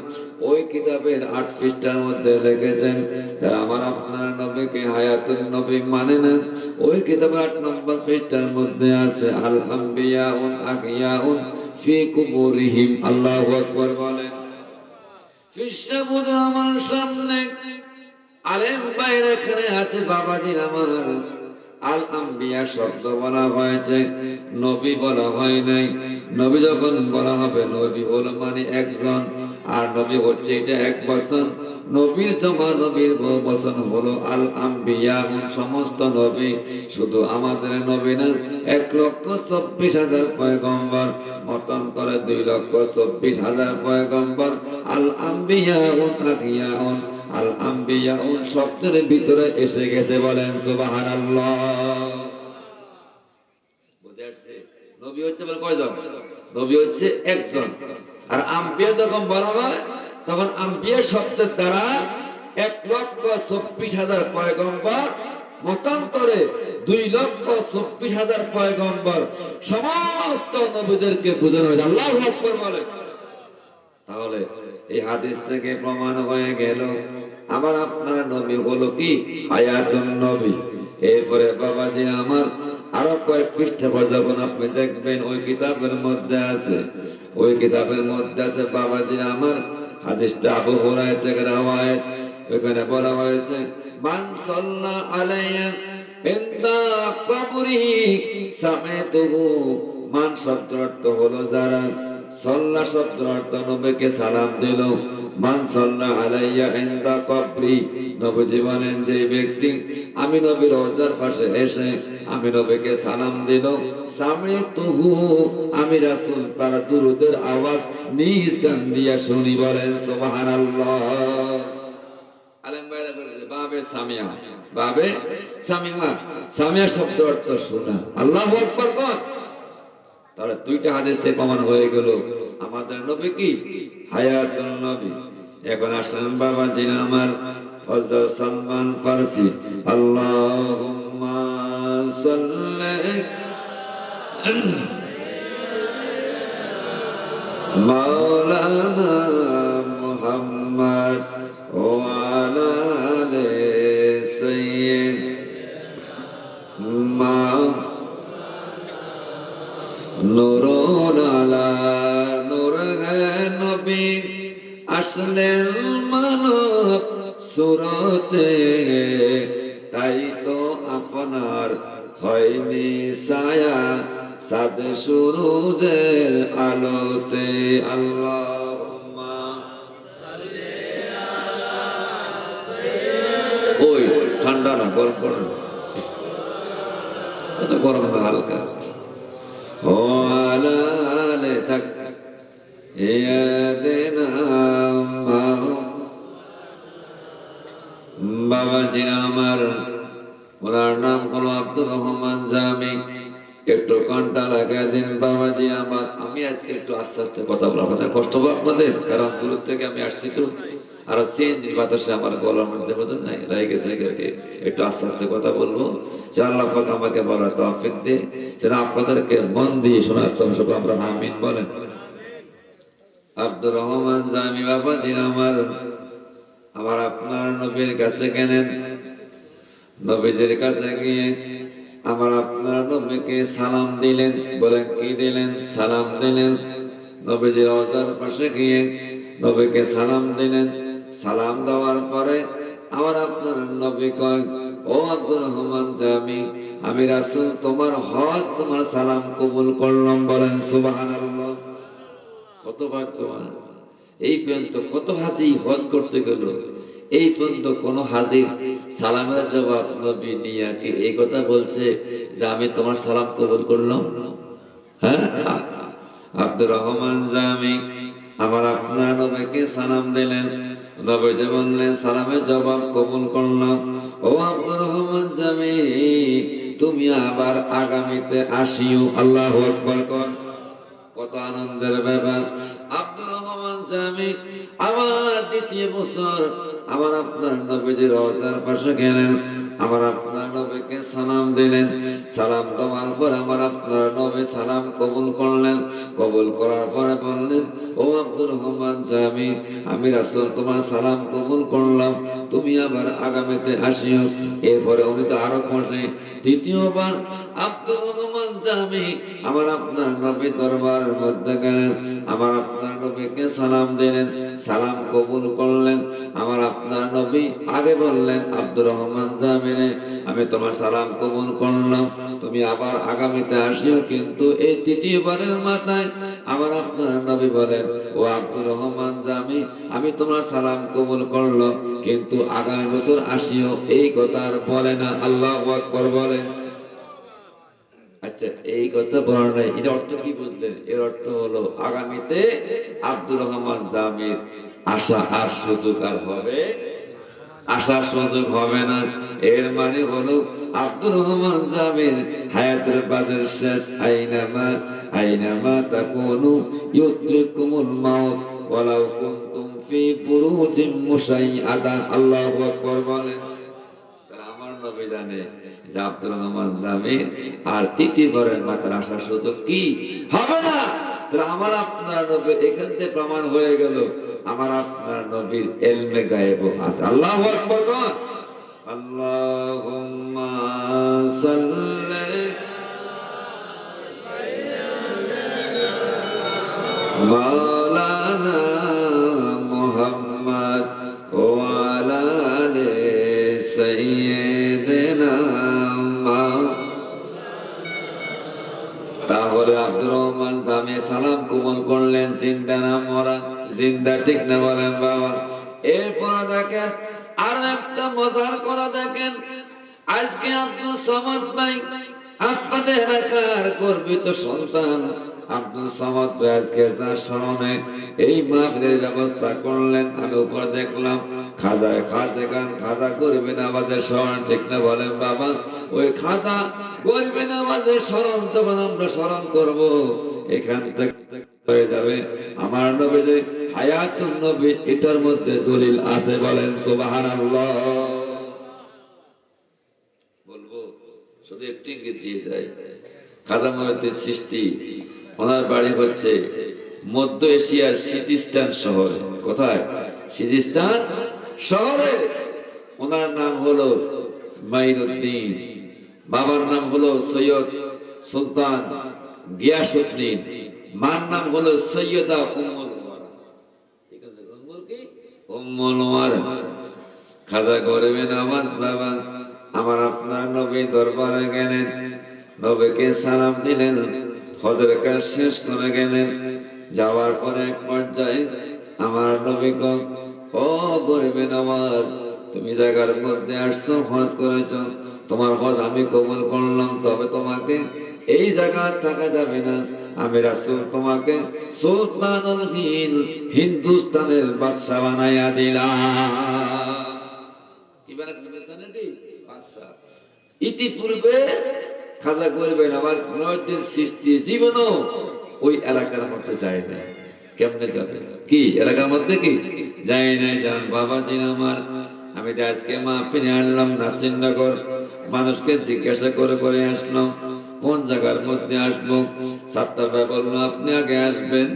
ওই কিতাবের 8 পৃষ্ঠার মধ্যে লিখেছেন যারা আমার আপনার নবীকে হায়াতুন নবী মানে না, ওই কিতাবের 8 নম্বর পৃষ্ঠার মধ্যে আছে আল আম্বিয়াউন আহিয়াউন ফি কুবুরিহিম। আল্লাহু আকবার বলেন। ফিসাবুদ আমার সামনে আলেম বাইরে এখানে আছে বাবাজি আমার। আল আম্বিয়া শব্দ বলা হয়েছে, নবী বলা হয় নাই। নবী যখন বলা হবে নবী হলো মানে একজন, আর নবী হচ্ছে এটা এক বচন। নবীর জমা নবীর বচন হলো আল আম্বিয়া, সমস্ত নবী। শুধু আমাদের নবী না, 1,24,000 পয়গম্বর, মতান্তরে 2,24,000 পয়গম্বর। আল আম্বিয়া আহিয়াউন, আল আম্বিয়া শব্দের ভিতরে এসে গেছে, বলেন সুবহানাল্লাহ। বুঝে আসছে? নবী হচ্ছে বলে কয়জন? নবী হচ্ছে একজন। আর আম্বিয়া যখন বলা হয় তখন আম্বিয়া শব্দের দ্বারা 1,24,000 পয়গম্বর, মতান্তরে 2,24,000 পয়গম্বর, সমস্ত নবীদেরকে বোঝানো হয়েছে। আল্লাহু আকবার বলে। তাহলে এই হাদিস থেকে প্রমাণ হয়ে গেল আমার আপনার নবী হলো কি হায়াতুন নবী। এরপরে বাবাজি আমার আরো কয়েক পৃষ্ঠা যখন আপনি দেখবেন ওই কিতাবের মধ্যে আছে, ওই কিতাবের মধ্যে আছে বাবাজি আমার হাদিসটা আবু হুরায়রা থেকে রওয়ায়াত। এখানে বলা হয়েছে মান সাল্লা আলাইয়া ইনদা কবরি সামিতুহু। মান শব্দের অর্থ হলো যারা, সাল্লা শব্দের অর্থ নবীকে সালাম দিল। মান সাল্লা আলাইয়া ইনদা কবরি, নবীজি বলেন যে ব্যক্তি আমি নবীর রওজার পাশে এসে আমি নবীকে সালাম দিল, সামিতুহু, আমি রাসূল তার দুরূদের আওয়াজ নিজ কান দিয়া শুনি। বলেন সুবহানাল্লাহ। আলেম ভাইরা বলে বাবে সামিয়া, বাবে সামিয়া, সামিয়া শব্দ অর্থ শোনা। আল্লাহু আকবার কোন। তাহলে দুইটা হাদিস থেকে প্রমাণ হয়ে গেল আমাদের নবী কি হায়াতুন নবী। এখন আসেন বাবা জিনা আমার হযরত সালমান ফারসি, আল্লাহুম্মা সাল্লি মাওলানা মুহাম্মদ ওয়া আলা আলি সাইয়্যিদিনা নূরুন আলা নূর হে নবী আসলেন মানব সুরতে, তাই তো আপনার হয়নি ছায়া সাদ সুরুজের আলোতে। আল্লাহুম্মা ওই ঠান্ডা না, গরম গরম, এত গরম না, হালকা। ও আলা আলে থাক ইয়াদেনা বাবাজিরা আমার, ওনার নাম হলো আব্দুর রহমান জামি। একটু কণ্ঠা লাগাই দিন বাবাজি আমার। আমি আজকে একটু আস্তে আস্তে কথা বলার কথা, কষ্ট হবে আপনাদের, কারণ দূর থেকে আমি আসছি তো, আর সিএনজি বাতাসে আমার গলার মধ্যে বোঝেন নাই গেছে, একটু আস্তে আস্তে কথা বলবো, যে আল্লাহ পাক আমাকে বলার তৌফিক দে, সেটা আপনাদেরকে মন দিয়ে শোনার তৌফিক আমরা আমিন বলেন। আব্দুর রহমান জামি বাবাজি আমার, আমার আপনার নবীর কাছে গেলেন, নবীজির কাছে গিয়ে আমার আপনার নবীকে সালাম দিলেন। বলেন কি দিলেন? সালাম দিলেন। নবীজির রওজার পাশে গিয়ে নবীকে সালাম দিলেন। সালাম দেওয়ার পরে আমার আপনার নবী কয়, ও আব্দুর রহমান জামি, আমি রাসূল তোমার হজ, তোমার সালাম কবুল করলাম। বলেন সুবহানাল্লাহ। কত ভাগ্যবান! এই পর্যন্ত কত হাজি হজ করতে গেল, এই পর্যন্ত কোন হাজির সালামের জবাব নবী নিয়া কি এই কথা বলছে যে আমি তোমার সালাম কবুল করলাম? হ্যাঁ, আব্দুর রহমান জামি আমার আপনার নবীকে সালাম দিলেন। নবীজি বললেন সালামের জবাব কবুল করলাম। ও আব্দুর রহমান জামি, তুমি আবার আগামীতে আসিও। আল্লাহু আকবার কর। কত আনন্দের ব্যাপার! আব্দুর রহমান জামি আবার দ্বিতীয় বছর আমার আপনার নবীজির রওজার পাশে গেলেন, আমার আপনার নবীকে সালাম দিলেন। সালাম দেওয়ার পর আমার আপনার নবী সালাম কবুল করলেন। কবুল করার পরে বললেন, ও আব্দুর রহমান জামি, আমি রাসূল তোমার সালাম কবুল করলাম, তুমি আবার আগামীতে আসিও। এরপরে উনি তো আরো খুশি। তৃতীয়বার আব্দুর রহমান জামি আমার আপনার নবী দরবারের মধ্যে গেলেন, আমার আপনার নবীকে সালাম দিলেন, সালাম কবুল করলেন। আমার আপনার নবী আগে বললেন, আব্দুর রহমান জামিনে, আমি তোমার সালাম কবুল করলাম, তুমি আবার আগামীতে আসিও। কিন্তু এই তৃতীয়বারের মাথায় আমার আপনার নবী বলেন, ও আব্দুর রহমান জামি, আমি তোমার সালাম কবুল করলাম, কিন্তু আগামী বছর আসিও। এই কথা আর বলে না। আল্লাহু আকবার বলেন। আচ্ছা, এই কথা বলা নাই, এর অর্থ কি বুঝলেন? এর অর্থ হলো আগামীতে আব্দুর রহমান জামির আশা আর সুযোগ আর হবে, আসার সুযোগ হবে না। এর মানে হলো আব্দুর রহমান জামির হায়াতের বাজার শেষ। আইনামা তাকুনু ইউদ্রিকুমুল মাউত ওয়ালাউ কুনতুম ফি বুরুজিম মুশাইয়াদা। আল্লাহু আকবার বলেন। আমার নবী জানে যে আব্দুর রহমান জামির আর তৃতীয়বারের মাথার আসার সুযোগ কি হবে না। তাহলে আমার আপনার নবীর এখান থেকে প্রমাণ হয়ে গেল আমার আপনার নবীর ইলমে গায়েব আছে। আল্লাহু আকবার বল। আল্লাহুম্মা সাল্লি মাওলানা মুহাম্মদ ওয়া আলা আলি সাইয়্যিদিনা তাহলে আব্দুর রহমান জামে সালাম কবুল করলেন, জিন্দা না মরা? জিন্দা, ঠিক না বলেন বাবা? এরপর দেখেন আর একটা মজার কথা দেখেন, আজকে আব্দুল সামাদ ভাই আপনাদের এলাকার গর্বিত সন্তান আব্দুল সামাদ ভাই আজকে যার স্মরণে এই মাহফিলের ব্যবস্থা করলেন। আমি উপর দেখলাম খাজা করবেন আমাদের স্মরণ, ঠিক না বলেন বাবা? ওই খাজা করবেন আমাদের স্মরণ যখন আমরা স্মরণ করব, এখান থেকে হয়ে যাবে আমার নবী যে হায়াতুন নবী, এটার মধ্যে দলিল আছে, বলেন সুবহানাল্লাহ। বলবো শুধু একটু ইঙ্গিত দিয়ে যাই, খাজা মহিউদ্দিন চিশতি ওনার বাড়ি হচ্ছে মধ্য এশিয়ার সিজিস্তান শহরে। কোথায়? সিজিস্তান শহরে। ওনার নাম হলো মাইনুদ্দিন, বাবার নাম হলো সৈয়দ সুলতান গিয়াসউদ্দিন, মার নাম হলো সৈয়দা উম্মুল ওয়ারা। খাজা করবে নামাজ বাবা আমার আপনার নবী দরবারে গেলেন, নবীকে সালাম দিলেন, ফজরের কাজ শেষ করে গেলেন। যাওয়ার পরে এক পর্যায়ে আমার নবী কয়, ও করবে নামাজ, তুমি জায়গার মধ্যে আসছো, হজ করেছো, তোমার হজ আমি কবুল করলাম, তবে তোমাকে এই জায়গা থাকা যাবে না। আমি রাসূল তোমাকে সুলতানুল হিন্দ, হিন্দুস্তানের বাদশা বানাইয়া দিলাম। কি বানাইছেন? হিন্দুস্তানের বাদশা। ইতিপূর্বে খাজা করবেন আমার মহিউদ্দিন চিশতি জীবনও ওই এলাকার মধ্যে যায় না। কেমনে যাবে? কি এলাকার মধ্যে কি যায় নাই? যান বাবাজি আমার, আমি যে আজকে মাহফিলে আনলাম নাসিরনগর, মানুষকে জিজ্ঞাসা করে করে আসলাম কোন জায়গার মধ্যে আসবো। সাত্তার ভাই বললো আপনি আগে আসবেন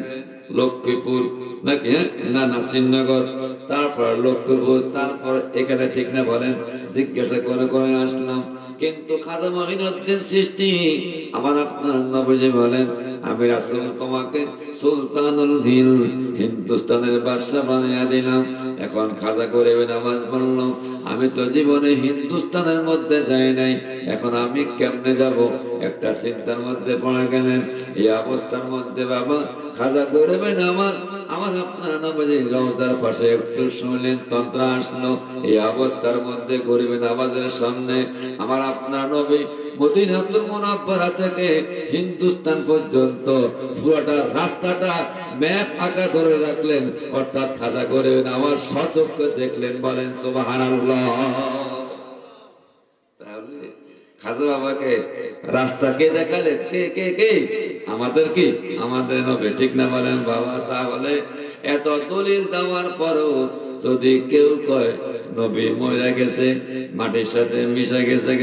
লক্ষ্মীপুর নাকি? না, নাসিরনগর, তারপর লক্ষ্মীপুর, তারপর এখানে, ঠিক না বলেন? জিজ্ঞাসা করে করে আসলাম। কিন্তু খাজা মঈনুদ্দিন চিশতি আমার আপনার নবীজি বলেন, আমি রাসূল তোমাকে সুলতানুল হিন্দ, হিন্দুস্তানের বাদশা বানিয়ে দিলাম। এখন খাজা করবে নামাজ বলল, আমি তো জীবনে হিন্দুস্তানের মধ্যে যাই নাই, এখন আমি কেমনে যাব? একটা চিন্তার মধ্যে পড়ে গেলেন। এই অবস্থার মধ্যে বাবা খাজা করবে নামাজ আমার আপনার নবীজি রওজার পাশে একটু শুনলেন, তন্ত্র আসলো। এই অবস্থার মধ্যে করবে নামাজের সামনে আমার আপনার নবী মদিনাতুল মুনাওয়ারা থেকে হিন্দুস্তান পর্যন্ত পুরোটা রাস্তাটা ম্যাপ আঁকা ধরে রাখলেন, অর্থাৎ খাজা করবে নামাজ সচক্ষে দেখলেন, বলেন সুবহানাল্লাহ। তাহলে খাজা বাবাকে রাস্তা কে দেখালেন? কে কে কে? আমাদের কি? আমাদের নবী, ঠিক না বলেন বাবা? তাহলে এত দলিল দেওয়ার পরও যদি কেউ কয় নবী মরে গেছে, মাটির সাথে মিশে গেছে,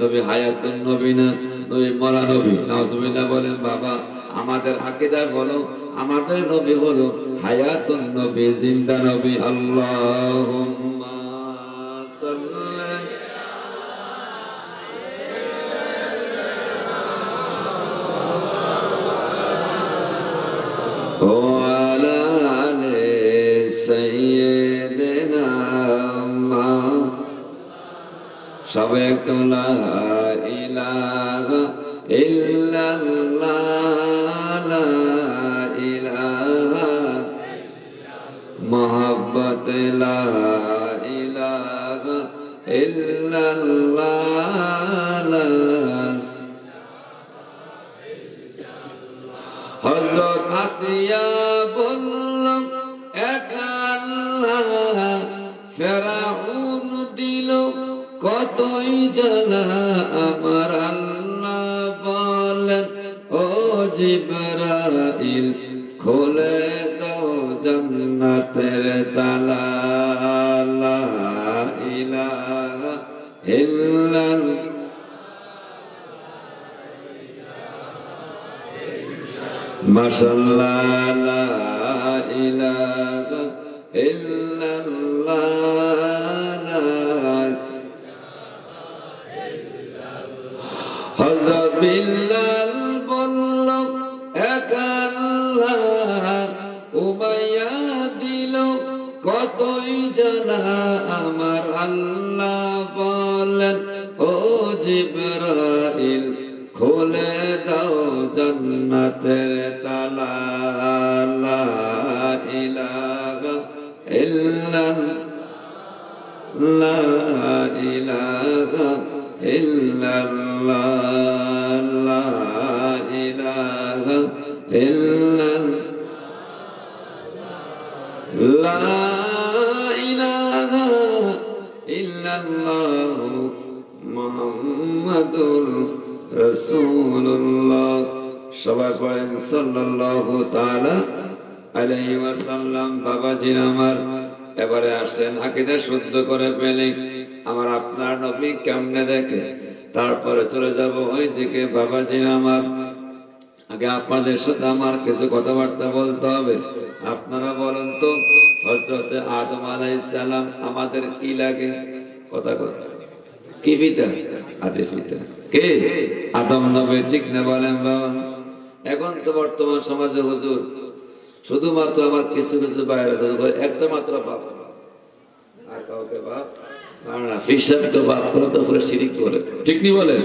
নবী হায়াতুন নবী না, নবী মরা নবী, নাউজুবিল্লাহ বলেন বাবা। আমাদের আকীদা বলো আমাদের নবী হলো হায়াতুন নবী, জিন্দা নবী। আল্লাহুম্মা সাল্লি ওয়ালা আলি সাইয়্যিদিনা সবাই একটু লা ইলাহা ইল্লাল্লাহ, লা ইলাহা মুহাব্বত, লা ইলাহা ইল্লাল্লাহ। হযরত আসিয়া বলল এক আল্লাহ, ফেরাউন দিল কতই জ্বালা, আমার আল্লাহ বলেন ও জিবরাইল খোলে দাও জান্নাতের তালা, লা ইলাহা ইল্লাল্লাহ। মাশাআল্লাহ, লা ইলাহা ইল্লাল্লাহ। হযরত বিল্লাল বলল এক আল্লাহ, উমাইয়া দিল আল্লাহ বলেন ও জিবরাইল খুলে দাও জান্নাতের তালা লা ইলাহা ইল্লাল্লাহ লা ইলাহা ইল্লাল্লাহ লা ইলাহা ইল্লাল্লাহ লা ইলাহা ইল্লাল্লাহ মুহাম্মাদুর রাসূলুল্লাহ সবাই পড়েন সাল্লাল্লাহু তাআলা আলাইহি ওয়াসাল্লাম। বাবাজি আমার এবারে আসেন আকীদা শুদ্ধ করে ফেলি আমার আপনার নবী কেমনে দেখে, তারপরে চলে যাব ওই দিকে। বাবাজি আমার আগে আপনাদের সাথে আমার কিছু কথাবার্তা বলতে হবে। আপনারা বলেন তো হযরতে আদম আলাইহিস সালাম আমাদের কি লাগে? কথা কথা কি পিতা? আদি পিতা কে? আদম নবী, ঠিক না বলেন বাবা? এখন তো বর্তমান সমাজে হুজুর শুধুমাত্র আমার কিছু কিছু বাইরে একটা মাত্র বাপ, আর কাউকে বাপ না, ফিসাব তো বাপ করে তো পুরো শিরিক বলে, ঠিক নি বলে?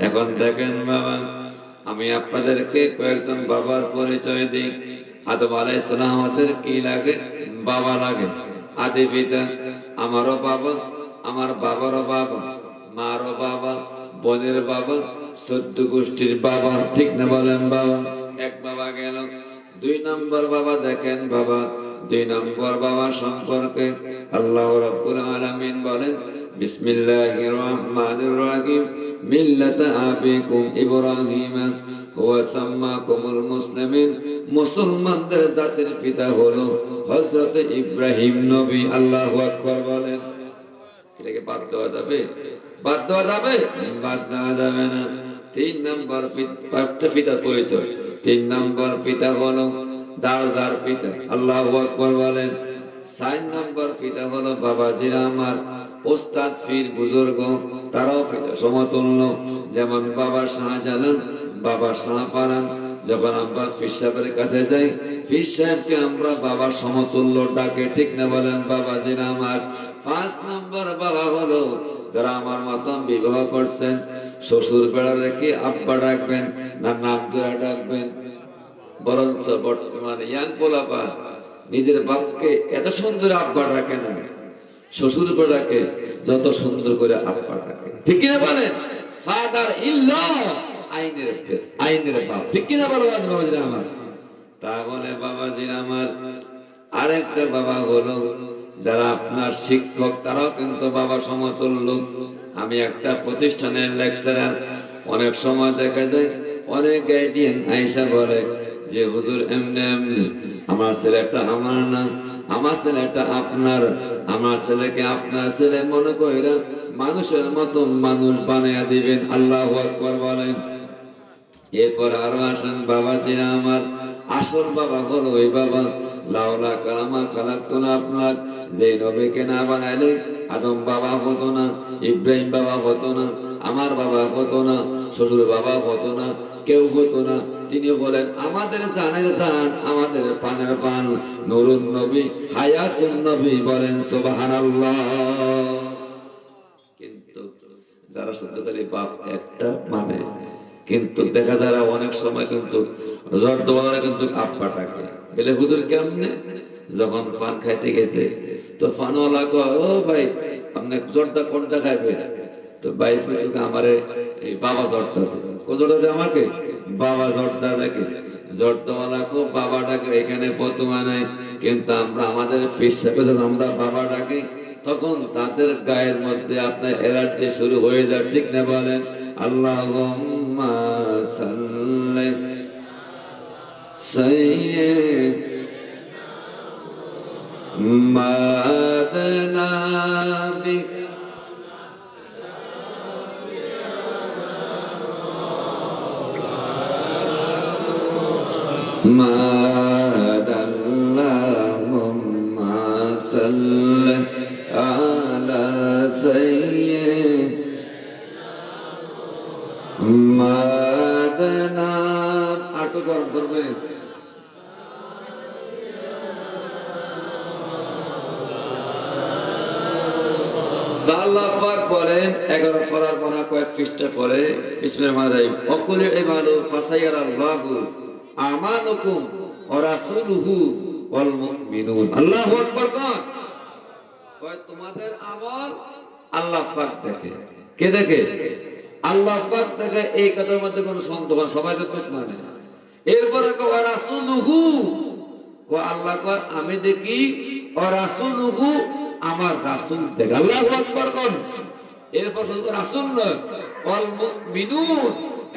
এখন দেখেন বাবা, আমি আপনাদেরকে কয়েকজন বাবার পরিচয় দিই। আদম আলাইহিস সালাম আমাদের কি লাগে? বাবা লাগে, আদি পিতা। আমারও বাবা, আমার বাবারও বাবা, মারও বাবা, বোনের বাবা, 14 গোষ্ঠীর বাবা, ঠিক না বলেন বাবা? এক বাবা গেল। 2 নম্বর বাবা দেখেন বাবা, 2 নম্বর বাবা সম্পর্কে আল্লাহ রাব্বুল আলামিন বলেন বিসমিল্লাহির রহমানির রহিম মিল্লাতা আবিকুম ইব্রাহিম ওয়া সাম্মাকুমুল মুসলিমিন। মুসলমানদের জাতির পিতা হলো হযরত ইব্রাহিম নবী। আল্লাহু আকবার বলেন। এটাকে বাদ দেওয়া যাবে? বাদ দেওয়া যাবে? বাদ দেওয়া যাবে না। 3 নম্বর কয়েকটা পিতার পরিচয়। 3 নম্বর পিতা হলো যার যার পিতা। আল্লাহু আকবার বলেন। 4 নম্বর পিতা হলো বাবাজিরা আমার ওস্তাদ পীর বুজুর্গ, তারাও পিতা সমতুল্য। যেমন বাবা শাহজালাল, বাবা শাহপারান। যখন আমরা পীর সাহেবের কাছে যাই, পীর সাহেবকে আমরা বাবা সমতুল্য ডাকে, ঠিক না বলেন বাবাজিরা আমার? 5 নম্বর বাবা হলো যারা আমার মতন বিবাহ করছেন, শ্বশুর বেড়া রেখে আব্বা ডাকবেন না নাম ধরে ডাকবেন? বরঞ্চ বর্তমানে ইয়াং পোলাপা নিজের বাপকে এত সুন্দর আব্বা ডাকে না, শ্বশুর বেড়াকে যত সুন্দর করে আব্বা ডাকে, ঠিক কিনা বলেন? ফাদার ইন ল আইনের বাপ, ঠিক কিনা বলো বাবাজি আমার? তাহলে বাবাজি আমার আরেকটা বাবা হলো যারা আপনার শিক্ষক, তারাও কিন্তু বাবা সমতুল্য। আমি একটা প্রতিষ্ঠানের লেকচারার, অনেক সময় দেখা যায় অনেক গাইডিয়ান আইসা বলে যে হুজুর এমনি এমনি আমার ছেলেটা আমার না, আমার ছেলেটা আপনার, আমার ছেলেকে আপনার ছেলে মনে কইরা মানুষের মতন মানুষ বানাইয়া দিবেন। আল্লাহু আকবার বলেন। এরপর আরো আসেন বাবাজিরা আমার, আসল বাবা হলো ওই বাবা লাউলা কালামা খালাকতুল আফলাক, যে নবীকে না বানাইলে আদম বাবা হতো না, ইব্রাহিম বাবা হতো না, আমার বাবা হতো না, শ্বশুর বাবা হতো না, কেউ হতো না। তিনি বলেন আমাদের জানের জান, আমাদের পানের পান, নুরুন নবী, হায়াতুন নবী। বলেন সুবহানাল্লাহ। কিন্তু যারা শুদ্ধ খালি বাপ একটা মানে, কিন্তু দেখা যায় অনেক সময় কিন্তু জর্দওয়ালা কিন্তু আব্বাটাকে বলে হুজুর কেমনে? যখন পান খাইতে গেছে তো পানওয়ালা কয় ও ভাই আপনি জর্দা কোনটা খাইবে? তো ভাই ফুটুকে আমারে এই বাবা জর্দা দে। ও জর্দা দে আমাকে? বাবা জর্দা দেখে। জর্দাওয়ালা কো বাবা ডাকে, এখানে ফতোয়া নাই। কিন্তু আমরা আমাদের পীর সাহেবকে যখন আমরা বাবা ডাকি তখন তাদের গায়ের মধ্যে আপনার এলার্জি শুরু হয়ে যায়, ঠিক না বলেন? আল্লাহুম্মা সাল্লি সাইয়্যিদিনা Allahumma salli ala sayyidina আটো গরম করবে। তো আল্লাহ পাক বলেন 11 পারার মনে কয়েক পৃষ্ঠা পরে বিসমিল্লাহির রহমানির রহিম অকুল ইমানু ফাসায়ারাল্লাহু আমানুকুম ওয়া রাসূলুহু ওয়াল মুমিনুন। আল্লাহু আকবার। কয় তোমাদের আমল আল্লাহ পাক দেখে। কে দেখে? আল্লাহ পাক দেখে। এই কথার মধ্যে কোনো সন্দেহ নেই, সবাই তো মানে। এরপরে কয় ওয়া রাসূলুহু, কয় আল্লাহ কয় আমি দেখি, ওয়া রাসূলুহু আমার রাসূল দেখে। আল্লাহু আকবার কোন। এরপর শুধু রাসূল নয়, ওয়াল মুমিনুন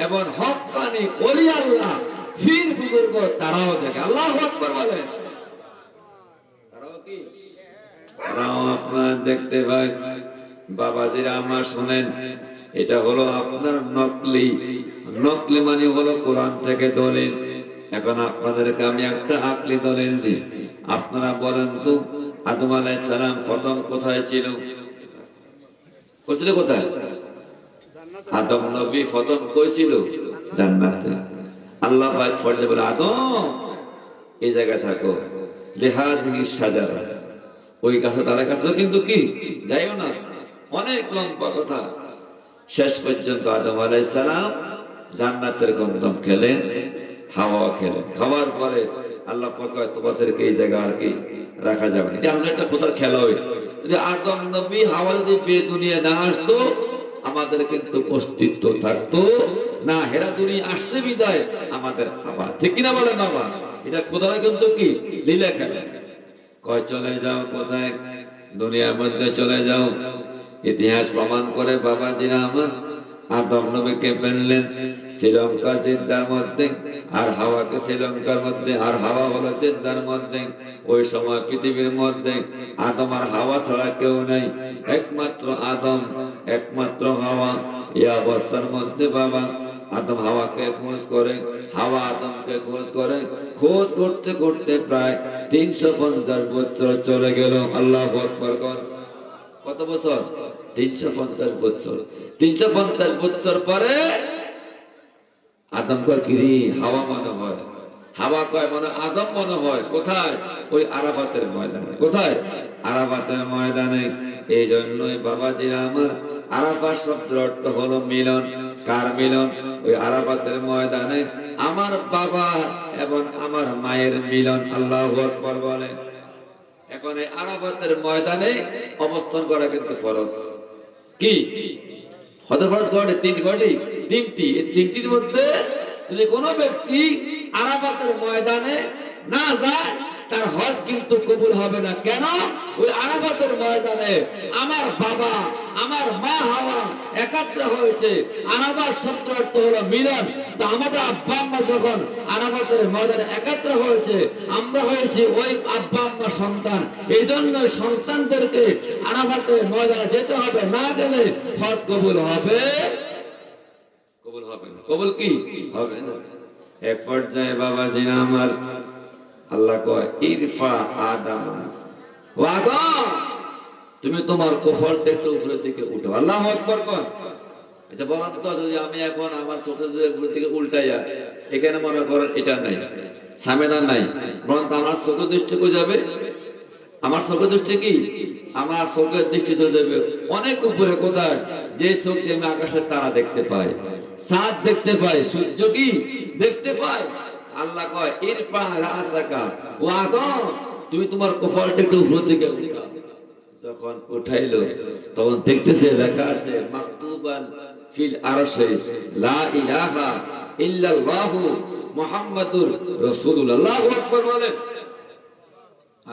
এবং হক্কানি ওলি আল্লাহ ফির বুজুর্গ তারাও দেখে। আল্লাহু আকবার বলেন। তারাও কি? তারাও আপনারা দেখতে পাই। বাবাজিরা আমার শুনেন, এটা হলো আপনার নকলি। নকলি মানে হলো কোরআন থেকে দলিল। এখন আপনাদেরকে আমি একটা আকলি দলিল দিই। আপনারা বলেন তো আদম আলাইহিস সালাম প্রথম কোথায় ছিল? কোথায়? আদম নবী প্রথম কই ছিল? জান্নাতে। আল্লাহ পাক ফরজে বলে আদম এই জায়গায় থাকো, লিহাযিহি শাজারা, ওই গাছে তার কাছে কিন্তু কি যাইও না। অনেক লম্বা কথা। শেষ পর্যন্ত আদম আলাইহিস সালাম জান্নাতের গন্ধম খেলেন, হাওয়া খেলেন। খাওয়ার পরে আল্লাহ পাক তোমাদেরকে এই জায়গা আর কি রাখা যাবে না। এটা আমাদের একটা খোদার খেলা। হয় যদি আদম নবী হাওয়া যদি পেয়ে দুনিয়া না আসতো, আমাদের কিন্তু অস্তিত্ব থাকতো না। হেরা দুনিয়া আসছে বিদায় আমাদের হাওয়া, ঠিক কিনা বলেন বাবা? এটা খোদারা কিন্তু কি লীলা খেলা। কয় চলে যাও কোথায়? দুনিয়ার মধ্যে চলে যাও। ইতিহাস প্রমাণ করে বাবাজিরা আমার, আদম নবীকে ফেললেন শ্রীলঙ্কা জিদ্দার মধ্যে, আর হাওয়াকে শ্রীলঙ্কার মধ্যে, আর হাওয়া হলো জিদ্দার মধ্যে। ওই সময় পৃথিবীর মধ্যে আদম আর হাওয়া ছাড়া কেউ নাই, একমাত্র আদম, একমাত্র হাওয়া। এই অবস্থার মধ্যে বাবা আদম হাওয়াকে খোঁজ করে, হাওয়া আদমকে খোঁজ করে। খোঁজ করতে করতে প্রায় 350 বছর চলে গেল। আল্লাহু আকবার। কত বছর? 350 বছর। 350 বছর পরে আদম কয় কিরে হাওয়া মনে হয়, হাওয়া কয় মনে আদম মনে হয়। কোথায়? ওই আরাফাতের ময়দানে। কোথায়? আরাফাতের ময়দানে। এই জন্যই বাবাজিরা আমার, আরাফাত শব্দের অর্থ হলো মিলন। কার মিলন? ওই আরাফাতের ময়দানে আমার বাবা এবং আমার মায়ের মিলন। আল্লাহু আকবার বলে। এখন এই আরাফাতের ময়দানে অবস্থান করা কিন্তু ফরজ। কি কত ফরজ? তিনটি। এই তিনটির মধ্যে যদি কোনো ব্যক্তি আরাফাতের ময়দানে না যায়, তার হজ কিন্তু কবুল হবে না। কেন? ওই আরাফাতের ময়দানে আমার বাবা আমার মা হাওয়া একাত্র হয়েছে। আরাফাত শব্দ অর্থ হলো মিলন। তো আমাদের আব্বা আম্মা যখন আরাফাতের ময়দানে একাত্র হয়েছে, আমরা হয়েছি ওই আব্বা আম্মা সন্তান। এই জন্য সন্তানদেরকে আরাফাতের ময়দানে যেতে হবে, না গেলে হজ কবুল হবে? কবুল হবে না। কবুল কি হবে না। এক পর্যায়ে বাবাজিরা আমার, আল্লাহ কয় ইরফা আদম, ও আদম তুমি তোমার কফলটা একটু উপরের দিকে উঠাও। আল্লাহু আকবার কোন। আচ্ছা বলেন তো, যদি আমি এখন আমার চোখের উপরের দিকে উল্টাইয়া, এখানে মনে করেন এটা নাই, সামেদা নাই, বলেন তো আমার চোখের দৃষ্টি কই যাবে? আমার চোখের দৃষ্টি কি? আমার চোখের দৃষ্টি চলে যাবে অনেক উপরে। কোথায়? যে চোখ দিয়ে আমি আকাশের তারা দেখতে পাই, চাঁদ দেখতে পাই, সূর্য কি দেখতে পাই। আল্লাহ কয় ইরফা রাসাকা, ও আদম তুমি তোমার কপালটা একটু উপরের দিকে উঠাও। যখন উঠাইলো তখন দেখতেছে লেখা আছে মাকতুবান ফিল আরশে লা ইলাহা ইল্লাল্লাহু মুহাম্মাদুর রাসূলুল্লাহ। আল্লাহু আকবার বলেন।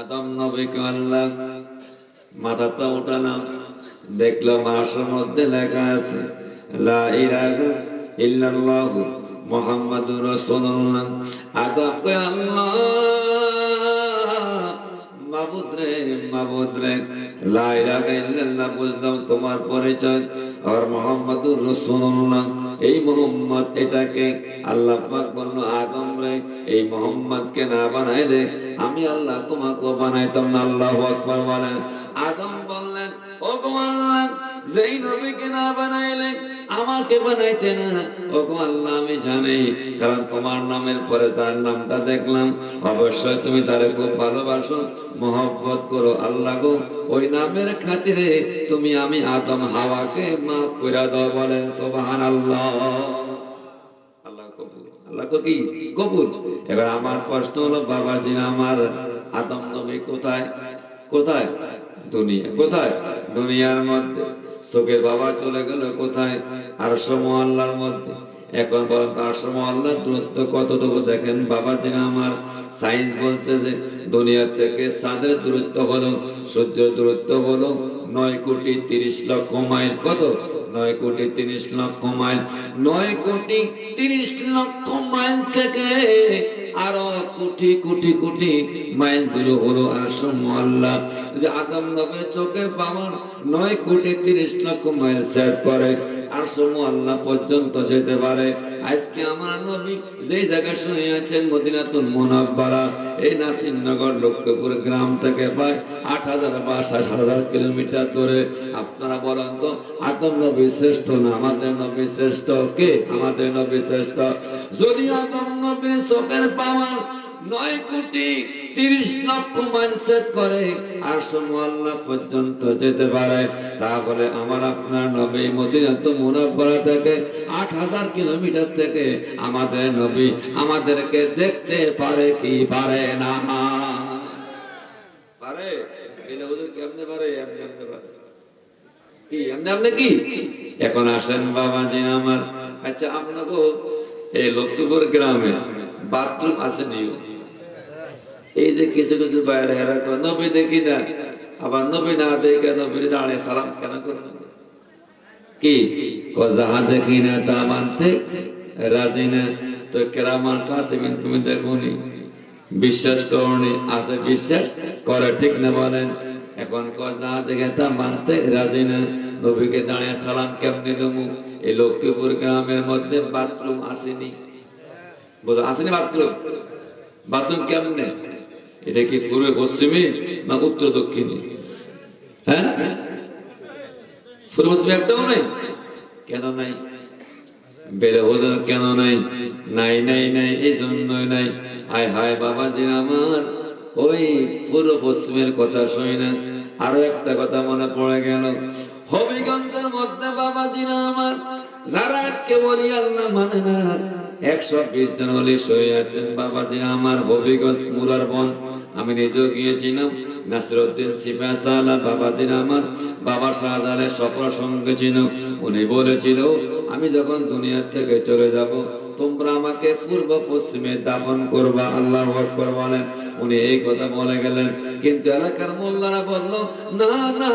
আদম নবীকে আল্লাহ মাথাটা উঠালাম, দেখলাম আরশের মধ্যে লেখা আছে লা ইলাহা ইল্লাল্লাহু মুহাম্মাদুর রাসূলুল্লাহ। আদম কয় আল্লাহ মাবুদ রে লা ইলাহা ইল্লাল্লাহ বুঝলাম তোমার পরিচয়, আর মুহাম্মাদুর রাসূলুল্লাহ এই মুহাম্মদ এটাকে আল্লাহ পাক বলল আদম রে এই মুহাম্মদকে না বানাইলে আমি আল্লাহ তোমাকে বানাইতাম না। আল্লাহু আকবার বলেন। আদম বললেন ও গো আল্লাহ যেই নবীকে না বানাইলে আমাকে বানাইতে না। ও গো আল্লাহ আমি জানি, কারণ তোমার নামের পরে যার নামটা দেখলাম অবশ্যই তুমি তারে খুব ভালোবাসো, মহব্বত করো। আল্লাহ গো ওই নামের খাতিরে তুমি আমি আদম হাওয়াকে মাফ করে দাও, বলেন সুবহানাল্লাহ। আল্লাহ কবুল, আল্লাহ তো কি কবুল। এবার আমার প্রশ্ন হলো, বাবাজি আমার আদম নবী কোথায়? কোথায়? দুনিয়া। কোথায়? দুনিয়ার মধ্যে। চোখের বাবা চলে গেল কোথায়? আরশ মুআল্লার মধ্যে। এখন বলেন তো আরশ মুআল্লার দূরত্ব কতটুকু দেখেন বাবাজি আমার। সায়েন্স বলছে যে দুনিয়া থেকে চাঁদের দূরত্ব হলো, সূর্যের দূরত্ব হলো 9,30,00,000 মাইল। কত? 9,30,00,000 মাইল। 9,30,00,000 মাইল থেকে আরো কোটি কোটি কোটি মাইল দূরে হলো আরশ মুআল্লা। যে আদম নবীর চোখের পাওয়ার 9,30,00,000 মাইল সেট করে আরশ মুআল্লা পর্যন্ত যেতে পারে। আজকে আমার নবী যেই জায়গায় শুয়ে আছেন মদিনাতুল মুনাওয়ারা, এই নাসিরনগর লক্ষ্মীপুর গ্রাম থেকে প্রায় 8,000 বা 7,000 কিলোমিটার দূরে। আপনারা বলেন তো আদম নবী শ্রেষ্ঠ না আমাদের নবী শ্রেষ্ঠ? কে? আমাদের নবী শ্রেষ্ঠ। যদি আদম নবীর চোখের পাওয়ার 9,30,00,000 মাইল সেট করে আরশ মুআল্লা পর্যন্ত যেতে পারে, তাহলে আমার আপনার নবী মদিনাতুল মুনাওয়ারা থেকে 8,000 কিলোমিটার থেকে আমাদের নবী আমাদেরকে দেখতে পারে কি পারে না? পারে। এটা হুজুর কেমনে পারে? এমনি পারে কি? এমনি কি? এখন আসেন বাবাজি আমার, আচ্ছা আপনাকে এই লক্ষ্মীপুর গ্রামে বাথরুম আছে নিও? এই যে কিছু কিছু বাইরে হেরা করে নবী দেখি না, আবার নবী না দেখে নবীর দাঁড়িয়ে সালাম কেন করেন? কি যাহা দেখি না তা মানতে রাজি না, তো কেরামান কাতিবিন তুমি দেখোনি, বিশ্বাস করনি, আছে বিশ্বাস করে, ঠিক না বলেন? এখন যাহা দেখে তা মানতে রাজি না, নবীকে দাঁড়িয়ে সালাম কেমনি দেবো? এই লক্ষ্মীপুর গ্রামের মধ্যে বাথরুম আসেনি, বোঝা আসেনি? বাথরুম বাথরুম কেমনে? এটা কি পূর্বে পশ্চিমে না উত্তর দক্ষিণে? হ্যাঁ, পূর্ব পশ্চিমে একটাও নাই। কেন নাই? বেড়ে বোঝার কেন নাই? নাই নাই নাই, এই জন্যই নাই। হায় হায় বাবাজি আমার, ওই পূর্ব পশ্চিমের কথা শুনি না, আরো একটা কথা মনে পড়ে গেল। হবিগঞ্জের মধ্যে বাবাজি আমার যারা আজকে বলি আল্লাহ মানে না, 120 জন ওলি শুয়ে আছেন বাবাজি আমার। হবিগঞ্জ মুরার বন, আমি নিজেও গিয়েছিলাম। নাসিরউদ্দিন সিপাহসালার বাবাজি আমার বাবা শাহজালালের সফর সঙ্গে ছিল। উনি বলেছিল আমি যখন দুনিয়া থেকে চলে যাব তোমরা আমাকে পূর্ব পশ্চিমে দাফন করবা। আল্লাহু আকবার বলেন। উনি এই কথা বলে গেলেন, কিন্তু এলাকার মোল্লারা বলল না না,